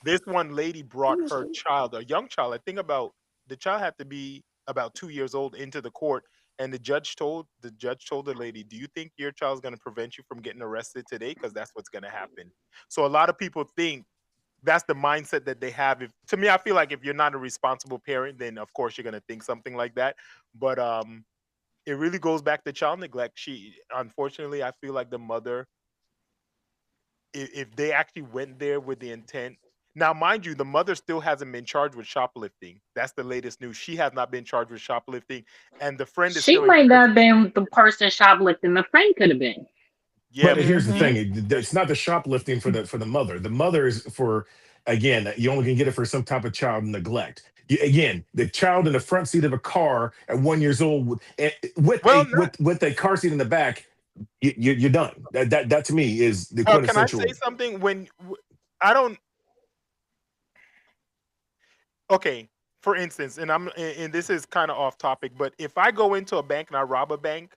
Speaker 1: this one lady brought her child, a young child. I think about the child had to be about 2 years old into the court, and the judge told the lady, "Do you think your child's going to prevent you from getting arrested today? Because that's what's going to happen." So a lot of people think that's the mindset that they have. If to me, I feel like if you're not a responsible parent, then of course you're going to think something like that. But it really goes back to child neglect. She unfortunately, I feel like the mother if they actually went there with the intent. Now, mind you, the mother still hasn't been charged with shoplifting. That's the latest news. She has not been charged with shoplifting, and the friend is
Speaker 2: She
Speaker 1: still in
Speaker 2: might
Speaker 1: prison.
Speaker 2: not have been the person shoplifting. The friend could have been.
Speaker 1: Yeah,
Speaker 4: But here's the
Speaker 3: Mm-hmm.
Speaker 4: thing: it's not the shoplifting for the mother. The mother is for, again, you only can get it for some type of child neglect. Again, the child in the front seat of a car at 1 years old
Speaker 1: well, not
Speaker 4: with a car seat in the back, you're done. That to me is the
Speaker 1: well. Can I say
Speaker 4: quintessential.
Speaker 1: something? I don't. Okay, for instance, and this is kind of off topic, but if I go into a bank and I rob a bank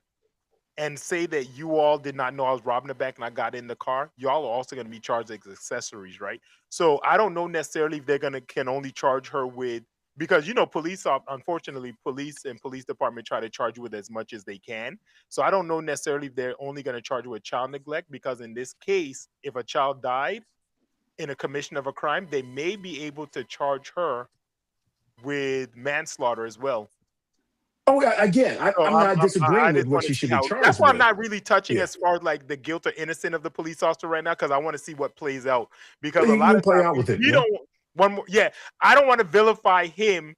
Speaker 1: and say that you all did not know I was robbing a bank and I got in the car, y'all are also going to be charged as accessories, right? So I don't know necessarily if they're gonna can only charge her with, because unfortunately police and police department try to charge you with as much as they can. So I don't know necessarily if they're only going to charge you with child neglect, because in this case, if a child died in a commission of a crime, they may be able to charge her with manslaughter as well.
Speaker 4: Oh, again,
Speaker 1: So
Speaker 4: I'm not
Speaker 1: I
Speaker 4: disagreeing with
Speaker 1: just
Speaker 4: what
Speaker 1: want to
Speaker 4: she
Speaker 1: see
Speaker 4: should be
Speaker 1: how. That's
Speaker 4: charged
Speaker 1: why I'm
Speaker 4: with.
Speaker 1: not really touching
Speaker 4: Yeah,
Speaker 1: as far as like the guilt or innocent of the police officer right now, because I want to see what plays out. Because a
Speaker 4: you
Speaker 1: lot
Speaker 4: can
Speaker 1: of
Speaker 4: play
Speaker 1: times
Speaker 4: out with it.
Speaker 1: we
Speaker 4: Yeah.
Speaker 1: don't. One more, yeah. I don't want to vilify him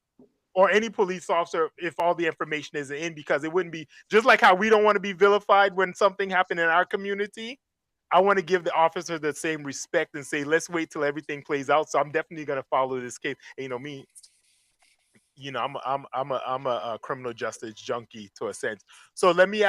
Speaker 1: or any police officer if all the information isn't in, because it wouldn't be just like how we don't want to be vilified when something happened in our community. I want to give the officer the same respect and say, let's wait till everything plays out. So I'm definitely going to follow this case. And, me, I'm a criminal justice junkie to a sense. So let me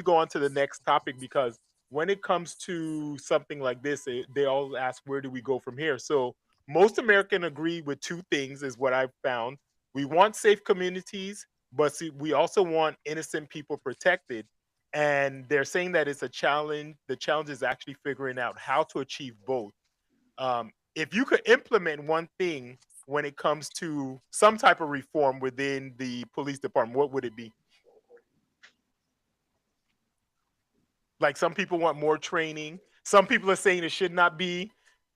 Speaker 1: go on to the next topic, because when it comes to something like this, they all ask, where do we go from here? So most Americans agree with two things, is what I've found. We want safe communities, but see, we also want innocent people protected. And they're saying that it's a challenge. The challenge is actually figuring out how to achieve both. If you could implement one thing when it comes to some type of reform within the police department, what would it be? Like, some people want more training. Some people are saying it should not be.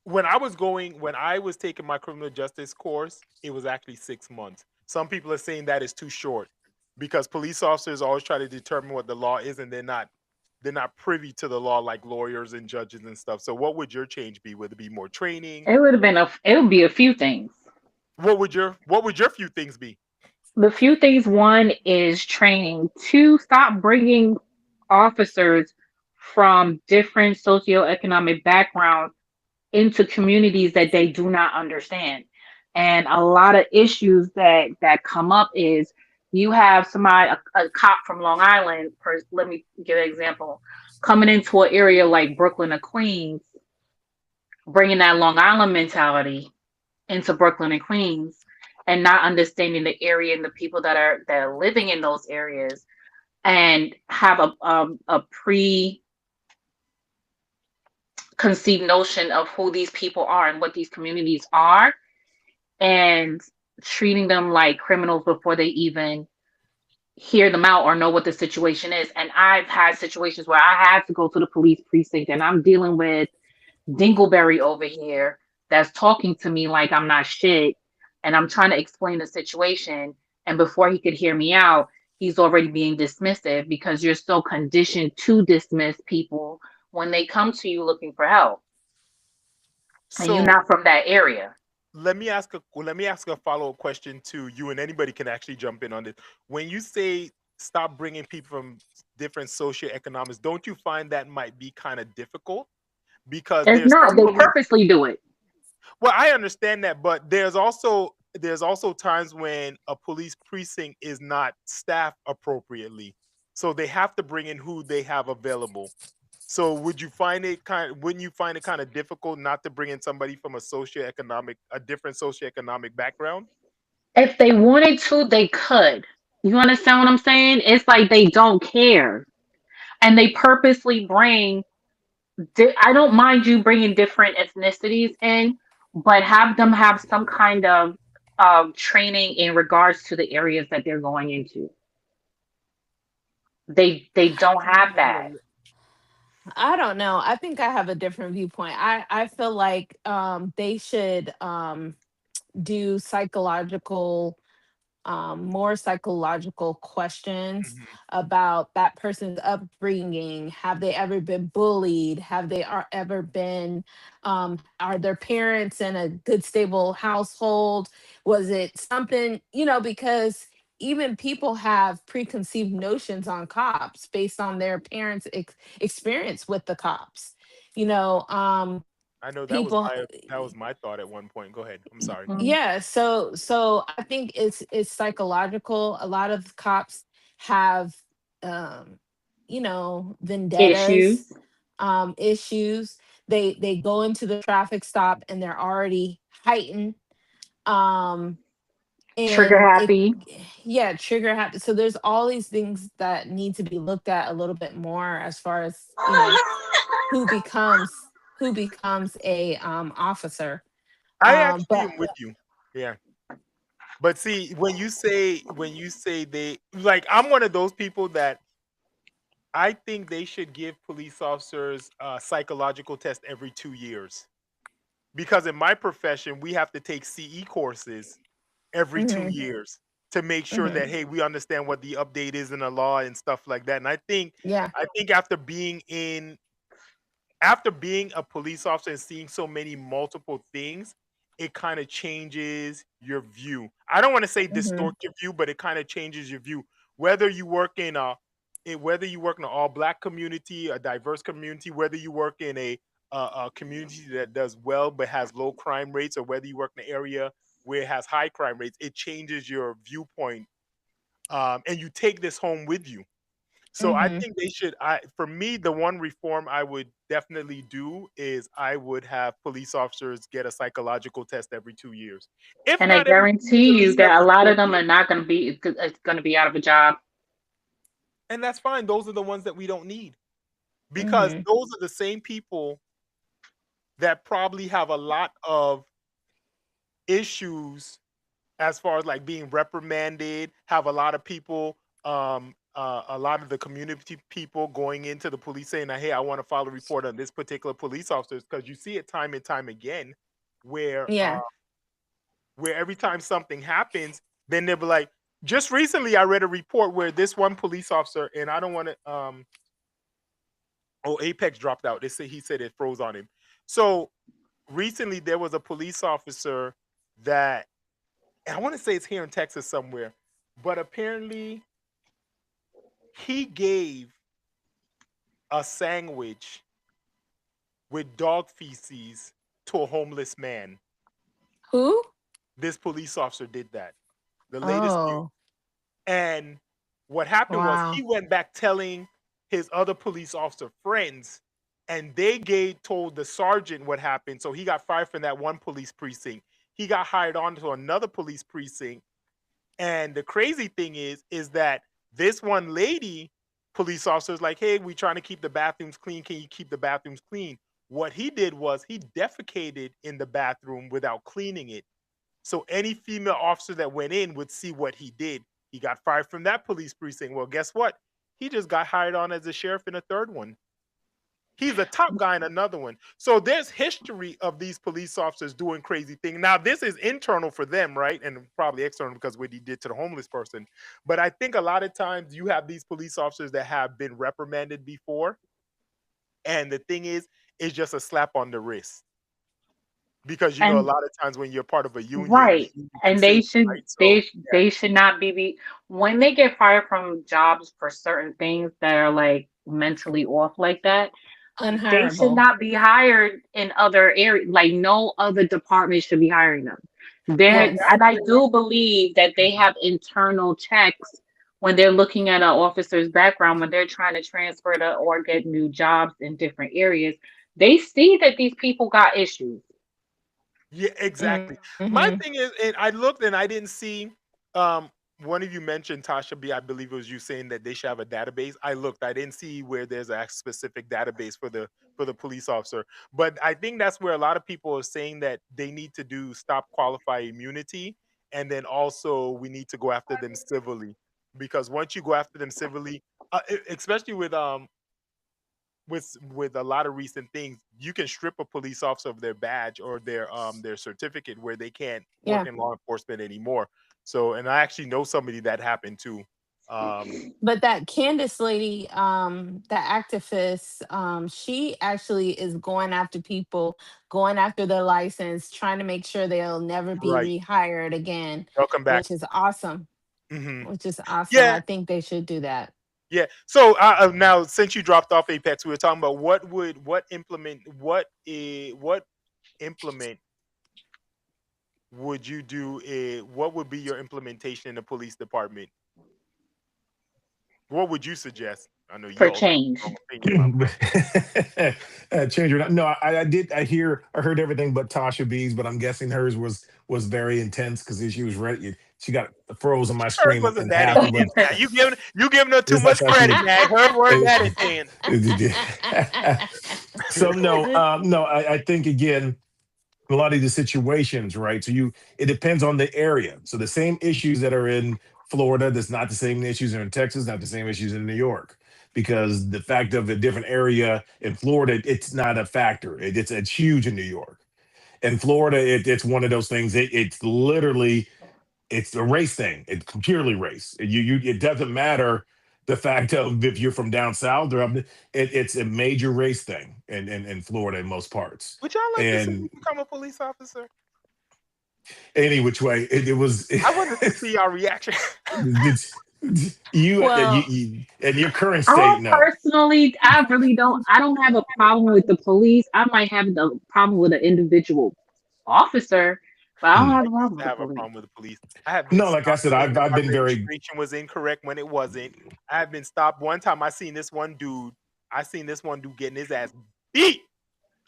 Speaker 1: When I was taking my criminal justice course, it was actually 6 months. Some people are saying that is too short, because police officers always try to determine what the law is, and they're not privy to the law like lawyers and judges and stuff. So what would your change be? Would it be more training?
Speaker 2: It would have been it would be a few things.
Speaker 1: What would your few things be?
Speaker 2: The few things, one is training. Two, stop bringing officers from different socioeconomic backgrounds into communities that they do not understand. And a lot of issues that come up is you have somebody, a cop from Long Island, let me give an example, coming into an area like Brooklyn or Queens, bringing that Long Island mentality into Brooklyn and Queens, and not understanding the area and the people that are living in those areas, and have a preconceived notion of who these people are and what these communities are, and treating them like criminals before they even hear them out or know what the situation is. And I've had situations where I had to go to the police precinct and I'm dealing with Dingleberry over here that's talking to me like I'm not shit, and I'm trying to explain the situation, and before he could hear me out, he's already being dismissive, because you're so conditioned to dismiss people when they come to you looking for help and you're
Speaker 1: So
Speaker 2: not from that area.
Speaker 1: let me ask a follow-up question to you, and anybody can actually jump in on this. When you say stop bringing people from different socioeconomics, don't you find that might be kind of difficult? Because
Speaker 2: It's
Speaker 1: there's
Speaker 2: not,
Speaker 1: some
Speaker 2: they
Speaker 1: police.
Speaker 2: purposely do it.
Speaker 1: Well, I understand that, but there's also times when a police precinct is not staffed appropriately, so they have to bring in who they have available. So wouldn't you find it kind of difficult not to bring in somebody from a different socioeconomic background?
Speaker 2: If they wanted to, they could. You understand what I'm saying? It's like they don't care, and they purposely bring I don't mind you bringing different ethnicities in, but have them have some kind of training in regards to the areas that they're going into. They don't have that.
Speaker 1: Yeah.
Speaker 3: I don't know. I think I have a different viewpoint. I feel like they should do psychological more psychological questions
Speaker 1: Mhm.
Speaker 3: about that person's upbringing. Have they ever been bullied? Have they ever been, are their parents in a good, stable household? Was it something, because even people have preconceived notions on cops based on their parents' experience with the cops. You know,
Speaker 1: I know
Speaker 3: people
Speaker 1: that was my thought at one point. Go ahead. I'm sorry.
Speaker 2: Mhm.
Speaker 3: yeah, so I think it's psychological. A lot of cops have um vendettas,
Speaker 2: Issues.
Speaker 3: issues. They go into the traffic stop and they're already heightened, um
Speaker 2: Trigger
Speaker 3: and it
Speaker 2: happy.
Speaker 3: yeah, trigger happy. So there's all these things that need to be looked at a little bit more as far as, who becomes a officer.
Speaker 1: I actually
Speaker 3: But
Speaker 1: am with you. Yeah. But see, when you say they like, I'm one of those people that I think they should give police officers a psychological test every 2 years. Because in my profession, we have to take CE courses every two
Speaker 3: mhm,
Speaker 1: years to make sure
Speaker 3: mhm,
Speaker 1: that, hey, we understand what the update is in the law and stuff like that. And
Speaker 3: yeah.
Speaker 1: I think after being a police officer and seeing so many multiple things, it kind of changes your view. I don't want to say
Speaker 3: Mhm.
Speaker 1: distort your view, but it kind of changes your view. Whether you work in whether you work in an all black community, a diverse community, whether you work in a community that does well but has low crime rates, or whether you work in an area where it has high crime rates, it changes your viewpoint, and you take this home with you. So I
Speaker 3: Mhm.
Speaker 1: think they should. For me, the one reform I would definitely do is I would have police officers get a psychological test every 2 years. If
Speaker 2: And I
Speaker 1: not every 2 years,
Speaker 2: guarantee
Speaker 1: at
Speaker 2: you
Speaker 1: least
Speaker 2: that a
Speaker 1: every
Speaker 2: lot of
Speaker 1: 4
Speaker 2: them are
Speaker 1: years.
Speaker 2: not going to be, it's going to be out of a job.
Speaker 1: And that's fine. Those are the ones that we don't need, because
Speaker 3: Mhm.
Speaker 1: those are the same people that probably have a lot of issues as far as like being reprimanded, have a lot of people, a lot of the community people going into the police saying that, hey, I want to file a report on this particular police officer, because you see it time and time again where
Speaker 3: Yeah.
Speaker 1: every time something happens, then they'll be like, just recently I read a report where this one police officer, and I don't want to oh, Apex dropped out. He said it froze on him. So recently there was a police officer that, and I want to say it's here in Texas somewhere, but apparently he gave a sandwich with dog feces to a homeless man.
Speaker 3: Who?
Speaker 1: This police officer did that. The latest news.
Speaker 3: Oh,
Speaker 1: And what happened was
Speaker 3: wow.
Speaker 1: he went back telling his other police officer friends, and they told the sergeant what happened. So he got fired from that one police precinct. He got hired on to another police precinct. And the crazy thing is that this one lady police officer is like, hey, we trying to keep the bathrooms clean. Can you keep the bathrooms clean? What he did was he defecated in the bathroom without cleaning it. So any female officer that went in would see what he did. He got fired from that police precinct. Well, guess what? He just got hired on as a sheriff in a third one. He's a top guy in another one. So there's history of these police officers doing crazy things. Now, this is internal for them, right? And probably external because what he did to the homeless person. But I think a lot of times you have these police officers that have been reprimanded before. And the thing is, it's just a slap on the wrist. Because a
Speaker 2: And
Speaker 1: lot of times when you're part of a union, the
Speaker 2: right.
Speaker 1: union can
Speaker 2: And
Speaker 1: say,
Speaker 2: they
Speaker 1: that,
Speaker 2: should
Speaker 1: right? So
Speaker 2: they should not when they get fired from jobs for certain things that are like mentally off like that, they should
Speaker 3: Unhireable.
Speaker 2: not be hired in other areas. Like no other department should be hiring them. There,
Speaker 3: Yes.
Speaker 2: and I do believe that they have internal checks when they're looking at an officer's background, when they're trying to transfer to or get new jobs in different areas. They see that these people got issues.
Speaker 1: yeah, exactly. My
Speaker 3: Mhm.
Speaker 1: thing is, and I looked and I didn't see. Um, One of you mentioned Tasha B. I believe it was you saying that they should have a database. I looked, I didn't see where there's a specific database for the police officer. But I think that's where a lot of people are saying that they need to do stop qualify immunity, and then also we need to go after them civilly, because once you go after them civilly, especially with a lot of recent things, you can strip a police officer of their badge or their certificate where they can't work
Speaker 3: Yeah.
Speaker 1: in law enforcement anymore. So, and I actually know somebody that happened too.
Speaker 3: But that Candace lady, that activist, she actually is going after people, going after their license, trying to make sure they'll never be
Speaker 1: Right.
Speaker 3: rehired again,
Speaker 1: Welcome back.
Speaker 3: which is awesome.
Speaker 1: Hmm.
Speaker 3: Which is awesome.
Speaker 1: Yeah.
Speaker 3: I think they should do that.
Speaker 1: Yeah. So now, since you dropped off Apex, we were talking about what implement would you do? What would be your implementation in the police department? What would you suggest? I know you
Speaker 2: For
Speaker 1: all got
Speaker 2: change.
Speaker 1: strong opinion, my friend.
Speaker 4: Change or not? No, I heard everything but Tasha B's, but I'm guessing hers was very intense because she was ready. She got froze on my
Speaker 1: Hers
Speaker 4: screen
Speaker 1: wasn't
Speaker 4: and
Speaker 1: that
Speaker 4: half of
Speaker 1: intense. Now
Speaker 4: it.
Speaker 1: you giving her too
Speaker 4: It's like
Speaker 1: much
Speaker 4: how she
Speaker 1: credit,
Speaker 4: was.
Speaker 1: man. Hers weren't that intense.
Speaker 4: So no, I think again, a lot of the situations, right? So it depends on the area. So the same issues that are in Florida, that's not the same issues that are in Texas, not the same issues in New York. Because the fact of a different area in Florida, it's not a factor. It's huge in New York. In Florida, it's one of those things. It's literally it's a race thing. It's purely race. It doesn't matter the fact of if you're from down south or up. It's a major race thing in Florida in most parts.
Speaker 1: Would y'all like to see me
Speaker 4: And
Speaker 1: become a police officer?
Speaker 4: any which way, it was.
Speaker 1: I wanted to see our reaction.
Speaker 4: it's, you,
Speaker 3: Well,
Speaker 4: in your current
Speaker 2: I
Speaker 4: state, no.
Speaker 2: personally, I really don't. I don't have a problem with the police. I might have the problem with an individual officer, but I don't
Speaker 4: Mm.
Speaker 2: have a problem
Speaker 1: I
Speaker 2: with the
Speaker 1: have a
Speaker 2: police.
Speaker 1: problem with the police. I have been
Speaker 4: No, like I
Speaker 1: stopped
Speaker 4: said,
Speaker 1: saying that
Speaker 4: I've
Speaker 1: my
Speaker 4: been very.
Speaker 1: registration was incorrect when it wasn't. I have been stopped one time. I seen this one dude getting his ass beat.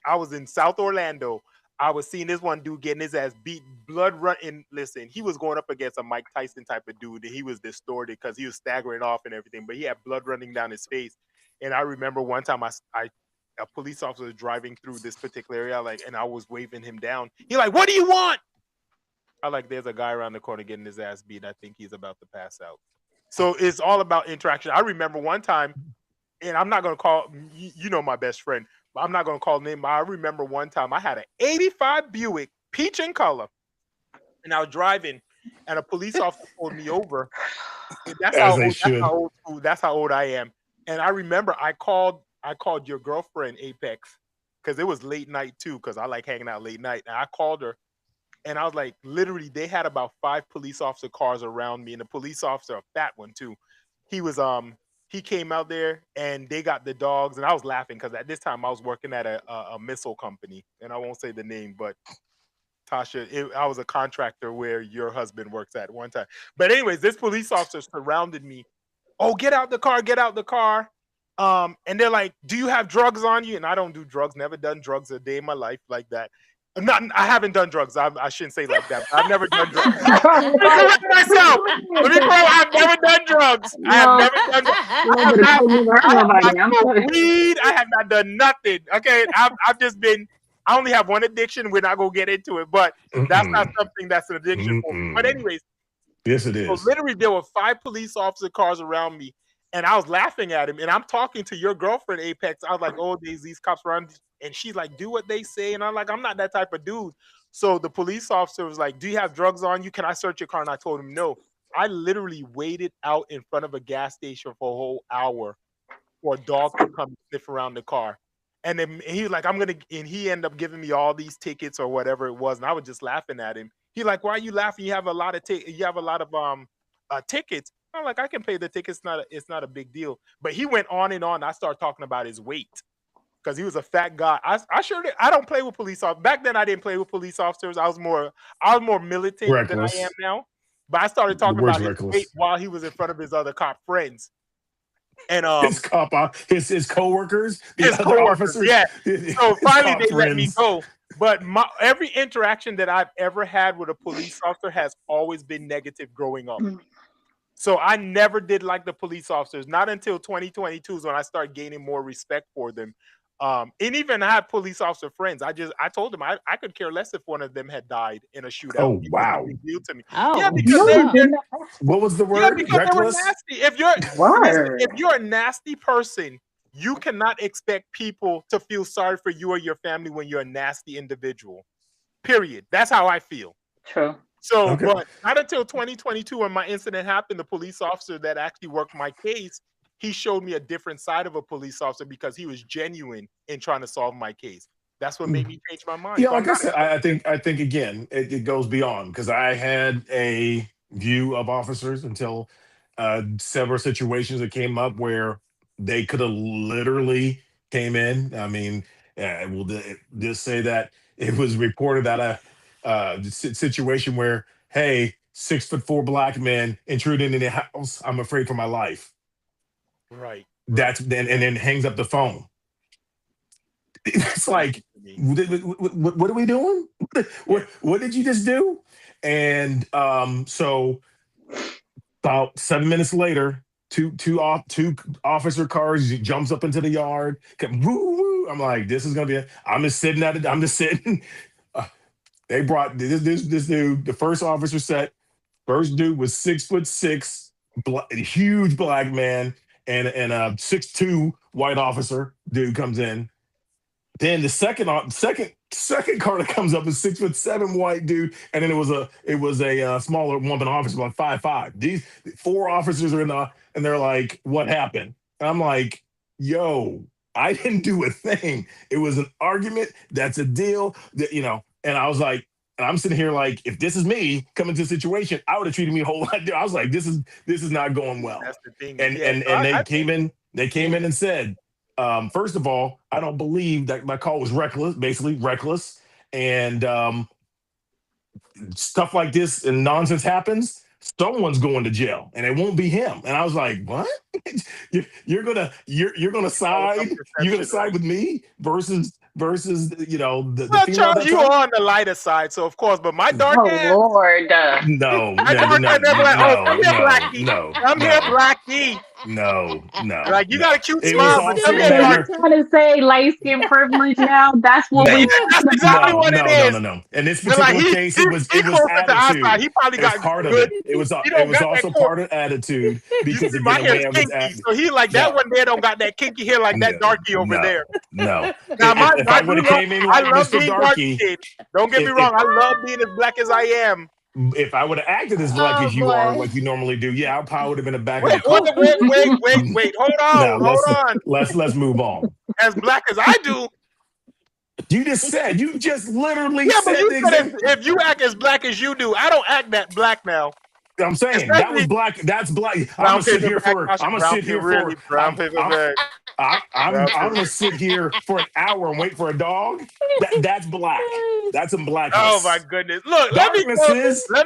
Speaker 1: I was in South Orlando. I was seeing this one dude getting his ass beat, blood running. Listen, he was going up against a Mike Tyson type of dude, and he was distorted because he was staggering off and everything. But he had blood running down his face. And I remember one time a police officer was driving through this particular area, and I was waving him down. He like, "What do you want?" I like, "There's a guy around the corner getting his ass beat. I think he's about to pass out." So it's all about interaction. I remember one time, and I'm not gonna call you know my best friend, but I'm not gonna call name. I remember one time I had an '85 Buick, peach in color, and I was driving, and a police officer pulled me over. And
Speaker 4: As they should.
Speaker 1: That's how old I am. And I remember I called your girlfriend Apex because it was late night too, because I like hanging out late night. And I called her, and I was like, literally, they had about 5 police officer cars around me, and the police officer, a fat one too. He was he came out there, and they got the dogs, and I was laughing because at this time I was working at a missile company, and I won't say the name, but Tasha, I was a contractor where your husband works at one time. But anyways, this police officer surrounded me. "Oh, get out the car, get out the car." And they're like, "Do you have drugs on you?" And I don't do drugs, never done drugs a day in my life like that. I haven't done drugs. I shouldn't say like that. I've never done drugs. Let me correct myself. Let me correct. I've never done drugs. I have
Speaker 2: No,
Speaker 1: never done drugs.
Speaker 2: you never told me about
Speaker 1: I have not
Speaker 2: nobody. I'm
Speaker 1: smoked
Speaker 2: sorry.
Speaker 1: weed. I have not done nothing. Okay, I've just been. I only have one addiction. We're not gonna get into it, but that's not something that's an addiction for me. But anyways,
Speaker 4: Yes, it
Speaker 1: so
Speaker 4: is.
Speaker 1: literally there were 5 police officer cars around me, and I was laughing at him. And I'm talking to your girlfriend Apex. I was like, "Oh, these cops around," and she's like, "Do what they say," and I'm like, "I'm not that type of dude." So the police officer was like, "Do you have drugs on you? Can I search your car?" And I told him no. I literally waited out in front of a gas station for a whole hour for a dog to come sniff around the car. And then he was like, and he ended up giving me all these tickets or whatever it was. And I was just laughing at him. He like, "Why are you laughing? You have a lot of tickets." I'm like, "I can pay the tickets. It's not a big deal." But he went on and on. I started talking about his weight because he was a fat guy. I don't play with police officers. Back then I didn't play with police officers. I was more militant than I am
Speaker 4: Reckless.
Speaker 1: now. But I started
Speaker 4: The
Speaker 1: talking
Speaker 4: word's
Speaker 1: about his weight
Speaker 4: reckless.
Speaker 1: while he was in front of his other cop friends. And
Speaker 4: His coworkers, the
Speaker 1: his
Speaker 4: other
Speaker 1: coworkers,
Speaker 4: officers,
Speaker 1: yeah. So
Speaker 4: his
Speaker 1: finally
Speaker 4: cop
Speaker 1: they let me
Speaker 4: friends.
Speaker 1: go. But every interaction that I've ever had with a police officer has always been negative growing up. So I never did like the police officers. Not until 2022 is when I started gaining more respect for them. And even I had police officer friends. I told them I could care less if one of them had died in a shootout.
Speaker 4: Oh
Speaker 1: It wasn't a
Speaker 4: wow!
Speaker 1: big deal to me. Yeah,
Speaker 3: Oh,
Speaker 1: because
Speaker 2: No,
Speaker 1: they
Speaker 2: you did not.
Speaker 4: What was the
Speaker 1: yeah,
Speaker 4: word?
Speaker 1: because they were
Speaker 4: Reckless.
Speaker 1: nasty. If
Speaker 2: Word.
Speaker 1: you're a nasty person, you cannot expect people to feel sorry for you or your family when you're a nasty individual. Period. That's how I feel.
Speaker 2: True.
Speaker 1: So,
Speaker 4: Okay.
Speaker 1: but not until 2022 when my incident happened, the police officer that actually worked my case, he showed me a different side of a police officer because he was genuine in trying to solve my case. That's what made me change my mind.
Speaker 4: Yeah,
Speaker 1: So I'm
Speaker 4: like I
Speaker 1: not
Speaker 4: said, I think again, it goes beyond because I had a view of officers until several situations that came up where they could have literally came in. I mean, we'll just say that it was reported that situation where, hey, 6'4" black men intruded in the house. I'm afraid for my life.
Speaker 1: right.
Speaker 4: That's then and then hangs up the phone. It's
Speaker 1: That's
Speaker 4: like,
Speaker 1: what I mean.
Speaker 4: what are we doing? What did you just do? And so about 7 minutes later, two officer cars jumps up into the yard. Woo, woo. I'm like, this is gonna be. I'm just sitting at it. I'm just sitting. Uh, they brought this dude. The first officer set. First dude was 6'6", huge black man, and a 6'2" white officer dude comes in. Then the second car that comes up is 6'7" white dude, and then it was a smaller woman officer, like 5'5". These four officers are in the and they're like, "What happened?" And I'm like, "Yo, I didn't do a thing. It was an argument. That's a deal. That And I was like, and I'm sitting here like, if this is me coming to a situation, I would have treated me a whole lot different. I was like, this is not going well.
Speaker 1: That's the thing.
Speaker 4: And
Speaker 1: Yeah. So
Speaker 4: and they
Speaker 1: I
Speaker 4: came in. They came in and said, first of all, I don't believe that my call was reckless, basically reckless, and stuff like this and nonsense happens. Someone's going to jail, and it won't be him. And I was like, "What? You're gonna
Speaker 1: all about
Speaker 4: side? You're gonna
Speaker 1: perception,
Speaker 4: side
Speaker 1: right?
Speaker 4: with me versus the
Speaker 1: Well,
Speaker 4: female
Speaker 1: Charles,
Speaker 4: that's
Speaker 1: you
Speaker 4: on?"
Speaker 1: are on the lighter side, so of course. But my dark
Speaker 2: Oh
Speaker 1: ass,
Speaker 2: Lord.
Speaker 4: No,
Speaker 1: my
Speaker 4: no,
Speaker 1: dark
Speaker 4: no,
Speaker 1: ass, they're like, oh, come
Speaker 4: no,
Speaker 1: here,
Speaker 4: no,
Speaker 1: Blackie.
Speaker 4: no,
Speaker 1: Come here,
Speaker 4: no,
Speaker 1: Blackie.
Speaker 4: no, no,
Speaker 1: Like you
Speaker 4: no.
Speaker 1: got a cute
Speaker 4: It was
Speaker 1: smile, but come
Speaker 4: also a
Speaker 1: here,
Speaker 2: So you
Speaker 1: dark.
Speaker 4: matter.
Speaker 2: trying to say light skin privilege now? That's what
Speaker 4: No,
Speaker 2: we
Speaker 1: That's
Speaker 2: talking
Speaker 1: exactly
Speaker 2: about?
Speaker 1: what it is.
Speaker 4: no. In this
Speaker 1: They're like
Speaker 4: particular case,
Speaker 1: he
Speaker 4: it was
Speaker 1: closer to our side.
Speaker 4: attitude.
Speaker 1: He probably
Speaker 4: It was
Speaker 1: got
Speaker 4: part of
Speaker 1: good.
Speaker 4: it.
Speaker 1: He
Speaker 4: It
Speaker 1: don't
Speaker 4: was
Speaker 1: got that
Speaker 4: also
Speaker 1: court.
Speaker 4: part of attitude
Speaker 1: You see,
Speaker 4: because
Speaker 1: my
Speaker 4: again, the
Speaker 1: hair's
Speaker 4: way I was
Speaker 1: kinky,
Speaker 4: at.
Speaker 1: so he like that
Speaker 4: No,
Speaker 1: one there don't got that kinky hair like that
Speaker 4: no,
Speaker 1: darky over
Speaker 4: no,
Speaker 1: there.
Speaker 4: no.
Speaker 1: Now
Speaker 4: If
Speaker 1: I
Speaker 4: I
Speaker 1: do
Speaker 4: would have
Speaker 1: love
Speaker 4: came in
Speaker 1: I
Speaker 4: like
Speaker 1: love
Speaker 4: Mr.
Speaker 1: being dark
Speaker 4: Darky,
Speaker 1: skinned. Don't get me
Speaker 4: if
Speaker 1: wrong, I love being as black as I am.
Speaker 4: if I would have acted as black
Speaker 3: Oh
Speaker 4: as you are,
Speaker 3: boy.
Speaker 4: like you normally do, yeah, I probably would have been in the back of
Speaker 1: Wait,
Speaker 4: the court.
Speaker 1: wait. Hold
Speaker 4: Now
Speaker 1: on, hold on.
Speaker 4: let's move on.
Speaker 1: As black as I do.
Speaker 4: You just literally
Speaker 1: Yeah, but
Speaker 4: said
Speaker 1: you
Speaker 4: the
Speaker 1: said
Speaker 4: exact.
Speaker 1: if you act as black as you do, I don't act that black now.
Speaker 4: I'm saying that was
Speaker 1: Especially
Speaker 4: black. That's black.
Speaker 1: brown paper bag, Tasha,
Speaker 4: I'm gonna
Speaker 1: brown
Speaker 4: sit
Speaker 1: paper,
Speaker 4: here
Speaker 1: really
Speaker 4: for.
Speaker 1: brown paper bag, brown
Speaker 4: I'm
Speaker 1: paper.
Speaker 4: gonna sit here for an hour and wait for a dog. That's black. That's some
Speaker 1: Oh my
Speaker 4: blackness.
Speaker 1: goodness! Look, let me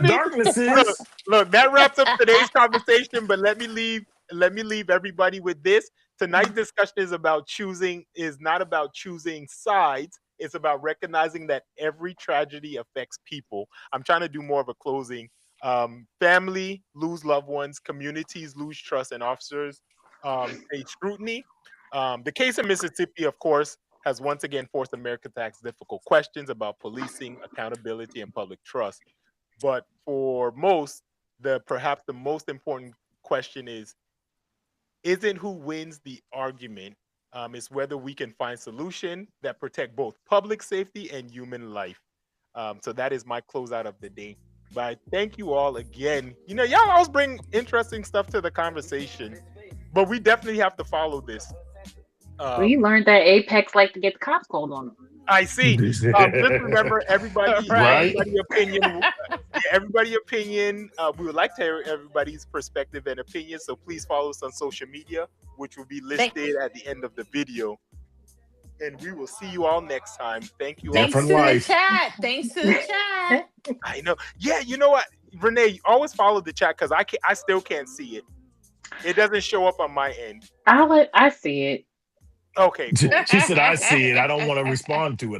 Speaker 4: Darkness
Speaker 1: look,
Speaker 4: is.
Speaker 1: look. That wraps up today's conversation. But let me leave everybody with this. Tonight's discussion is not about choosing sides. It's about recognizing that every tragedy affects people. I'm trying to do more of a closing. Family lose loved ones, communities lose trust, and officers face scrutiny. The case in Mississippi, of course, has once again forced America to ask difficult questions about policing, accountability, and public trust. But for most, perhaps the most important question isn't who wins the argument. It's whether we can find solutions that protect both public safety and human life. So that is my closeout of the day. But I thank you all again. Y'all always bring interesting stuff to the conversation, but we definitely have to follow this.
Speaker 2: We learned that Apex like to get the cops called on them.
Speaker 1: I see. Just remember, everybody
Speaker 3: Right.
Speaker 1: opinion. Everybody opinion. We would like to hear everybody's perspective and opinion. So please follow us on social media, which will be listed at the end of the video. And we will see you all next time. Thank you all.
Speaker 3: Thanks to
Speaker 4: Different
Speaker 3: the
Speaker 4: life.
Speaker 3: chat. Thanks to the chat.
Speaker 1: I know. Yeah, you know what, Renee, always follow the chat because I still can't see it. It doesn't show up on my end.
Speaker 2: I see it.
Speaker 1: Okay, cool.
Speaker 4: She said, "I see it. I don't want to respond to it."